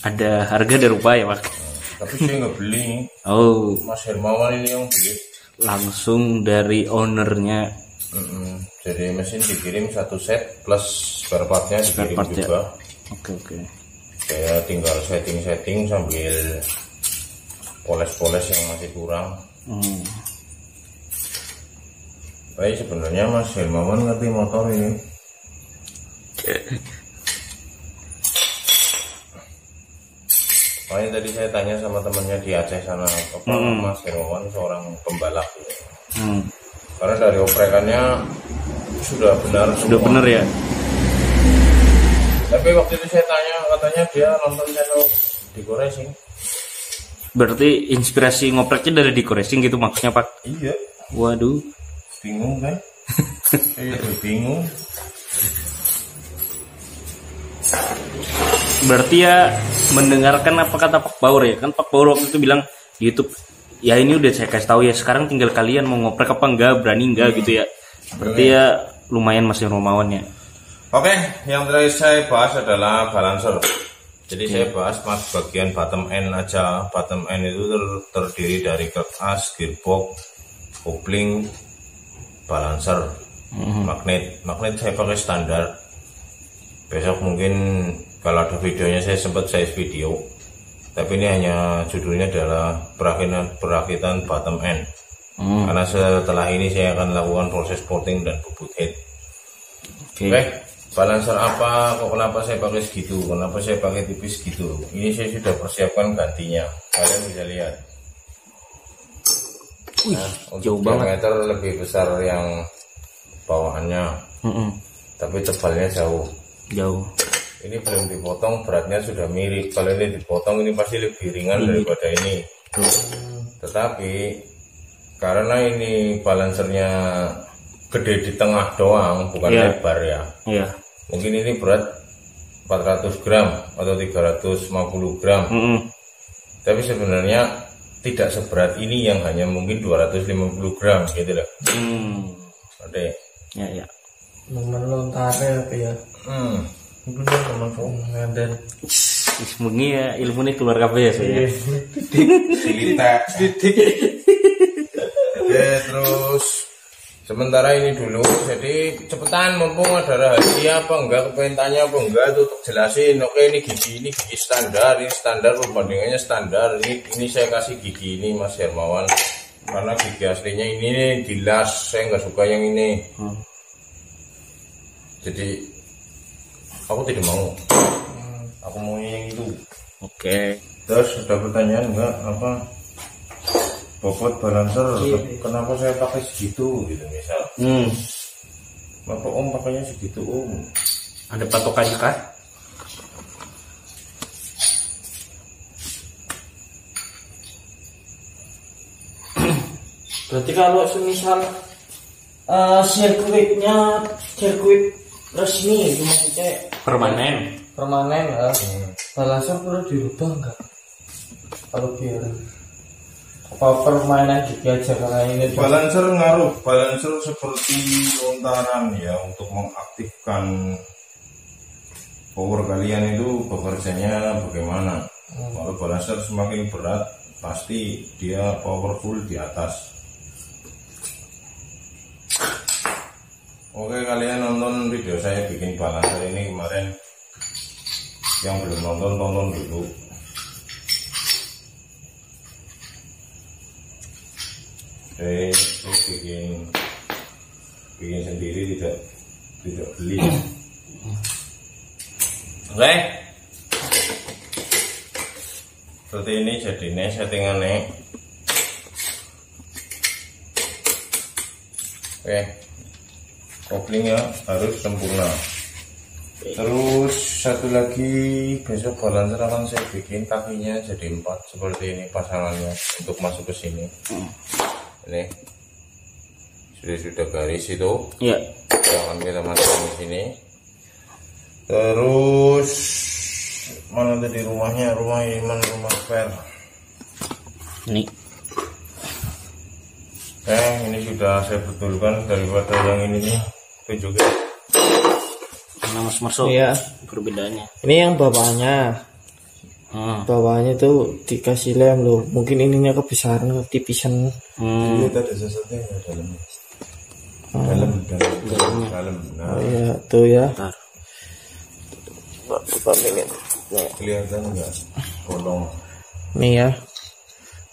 Ada harga dan rupa ya Pak? Tapi saya nggak beli. Oh. Mas Hermawan ini yang beli. Langsung dari ownernya. Jadi mesin dikirim 1 set plus spare partnya dikirim juga. Oke. Saya tinggal setting sambil poles-poles yang masih kurang. Baik, sebenarnya Mas Hermawan ngerti motor ini. Makanya tadi saya tanya sama temannya di Aceh sana, Mas Hermawan seorang pembalap. Karena dari oprekannya sudah benar. Sudah benar ya. Tapi waktu itu saya tanya, katanya dia nonton channel Diko Racing. Berarti inspirasi ngopreknya dari Diko Racing gitu maksudnya Pak? Iya. Waduh. Bingung kan? Saya juga bingung. Berarti ya mendengarkan apa kata Pak Bauer ya, kan Pak Bauer waktu itu bilang di YouTube, ya ini udah saya kasih tahu ya, sekarang tinggal kalian mau ngoprek apa enggak, berani enggak gitu ya. Berarti ya lumayan masih Romawan ya. Oke, yang terakhir saya bahas adalah balancer. Jadi saya bahas bagian bottom end aja. Bottom end itu terdiri dari kerk as, gearbox, kopling, balancer, magnet. Magnet saya pakai standar Besok mungkin kalau ada videonya saya sempat video, tapi ini hanya judulnya adalah perakitan bottom end. Karena setelah ini saya akan lakukan proses porting dan bubut head. Oke. Balancer apa? Kok kenapa saya pakai segitu? Kenapa saya pakai tipis gitu? Ini saya sudah persiapkan gantinya. Kalian bisa lihat. Nah, jauh untuk banget. diameter lebih besar yang bawaannya, tapi tebalnya jauh. Ini belum dipotong, beratnya sudah mirip. Kalau ini dipotong ini pasti lebih ringan daripada ini. Tetapi karena ini balancernya gede di tengah doang, bukan lebar ya. Mungkin ini berat 400 gram atau 350 gram. Tapi sebenarnya tidak seberat ini yang hanya mungkin 250 gram gitu loh. Oke. Ya. Melontarnya apa ya? Itu teman-teman Ngaden. Mungkin ya ilmunya keluar kabeh ya saya. Sidik. Oke, terus sementara ini dulu, jadi cepetan mumpung ada rahasia apa enggak, kepengen tanya apa enggak tuh jelasin. Oke, ini gigi standar, ini standar perbandingannya standar. Ini saya kasih gigi ini Mas Hermawan karena gigi aslinya ini nih dilas, saya nggak suka yang ini. Jadi aku tidak mau, aku maunya yang itu. Oke. Terus ada pertanyaan enggak apa bobot balancer kenapa saya pakai segitu gitu misal. Bapak Om pakainya segitu Om. Ada patokannya kah? Berarti kalau semisal sirkuit resmi itu maksudnya Permanen. balancer perlu dirubah enggak? Kalau biar apa permainan gigi aja karena ini Balancer ngaruh, balancer seperti lontaran ya untuk mengaktifkan power kalian itu bekerjanya bagaimana. Kalau balancer semakin berat pasti dia powerful di atas. Oke, kalian nonton video saya bikin balancer ini kemarin. Yang belum nonton, tonton dulu. Saya bikin sendiri, tidak beli. Oke. Seperti ini jadinya settingannya. Oke. Koplingnya harus sempurna. Terus satu lagi, besok balancer akan saya bikin kakinya jadi 4 seperti ini pasangannya untuk masuk ke sini. Ini sudah garis itu. Iya. Akan kita masukkan di sini. Terus mana tadi rumahnya? Rumah Iman, rumah Per. Ini. Ini sudah saya betulkan daripada yang ini nih. Tunjukin. Nah, Mas Marso. Iya. Perbedaannya. Ini yang bawahnya. Bawahnya tuh dikasih lem loh. Mungkin ininya kebesaran, ketipisan. Lihat ada sesuatu yang dalamnya. Dalam. Nah, Oh iya, tuh ya. Bentar. Coba ini. kelihatan enggak? Bolong. Nih ya.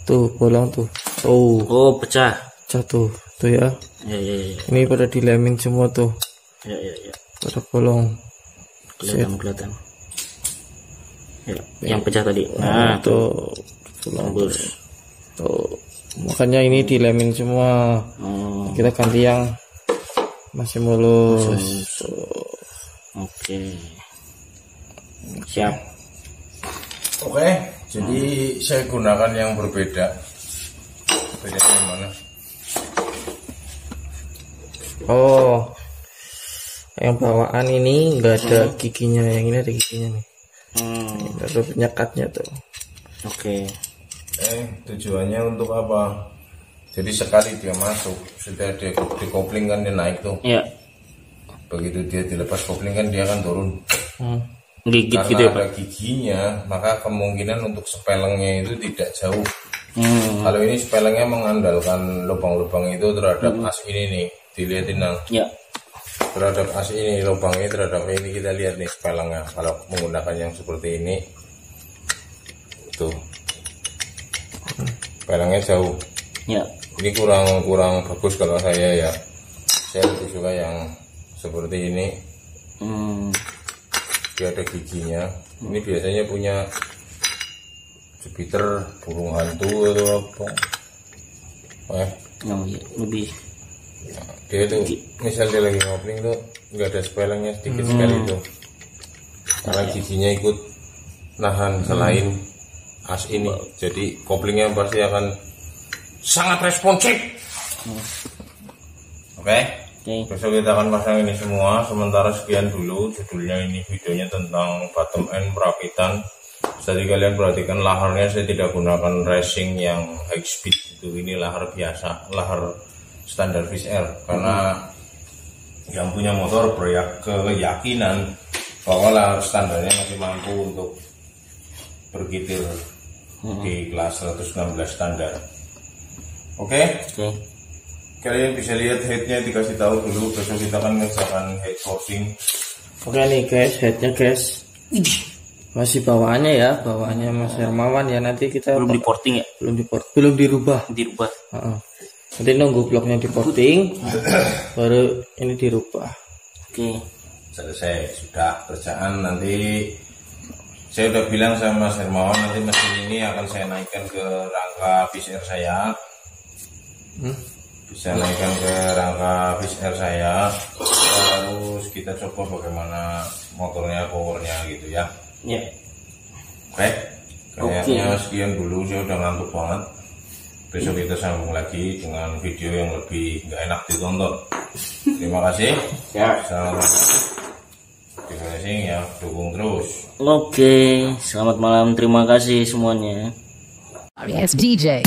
Tuh, bolong tuh. Tuh, Oh, pecah. jatuh. Tuh ya. Ya. Ini pada dilemin semua tuh. Ya. Pada bolong. Kelihatan. Ya, yang pecah tadi. Nah, tuh. Bolong. bagus. Tuh. Makanya ini dilemin semua. Kita ganti yang masih mulus. Oke. Siap. Oke, jadi saya gunakan yang berbeda. Bedanya mana? Oh, yang bawaan ini enggak ada giginya, yang ini ada giginya nih. Ada penyekatnya tuh. Oke. Tujuannya untuk apa? Jadi sekali dia masuk, sudah dia di-kopling kan dia naik tuh. Iya. Begitu dia dilepas kopling kan dia akan turun. Gigit Karena gitu ya, Pak. ada giginya, maka kemungkinan untuk sepelengnya itu tidak jauh. Kalau ini sepelengnya mengandalkan lubang-lubang itu terhadap as ini nih, dilihatin nang. Ya. terhadap as ini, lubangnya terhadap ini. Kita lihat nih spelengnya kalau menggunakan yang seperti ini. Tuh, spelengnya jauh. Ya. Ini kurang bagus kalau saya ya. Saya lebih suka yang seperti ini. Dia ada giginya. Ini biasanya punya Jupiter, burung hantu atau apa. Lebih. Dia tuh misal dia lagi ngopling tuh nggak ada spelengnya, sedikit sekali tuh. Karena giginya ikut nahan selain as ini. Jadi koplingnya pasti akan sangat responsif. Oke. Besok kita akan pasang ini semua. Sementara sekian dulu judulnya, ini videonya tentang bottom end perakitan. Jadi kalian perhatikan laharnya saya tidak gunakan racing yang high speed itu. Ini lahar biasa, lahar standar Fish Air. Karena yang punya motor keyakinan bahwa lahar standarnya masih mampu untuk bergitir di kelas 116 standar. Oke. Kalian bisa lihat headnya, dikasih tahu dulu. Besok kita akan mengerjakan head forcing. Oke nih guys, headnya guys. Masih bawaannya ya, bawaannya Mas Hermawan ya. Nanti kita belum di porting ya? Belum dirubah. Nanti nunggu bloknya di porting, baru ini dirubah. Oke. Selesai, sudah kerjaan. Nanti saya udah bilang sama Mas Hermawan, nanti mesin ini akan saya naikkan ke rangka Fish Air saya. Bisa naikkan ke rangka Fish Air saya, terus kita coba bagaimana motornya, powernya gitu ya. Oke. Kayaknya sekian dulu, saya udah ngantuk banget. Besok kita sambung lagi dengan video yang lebih nggak enak ditonton. Terima kasih. Selamat terima kasih ya, dukung terus. Oke, selamat malam, terima kasih semuanya. Yes, DJ.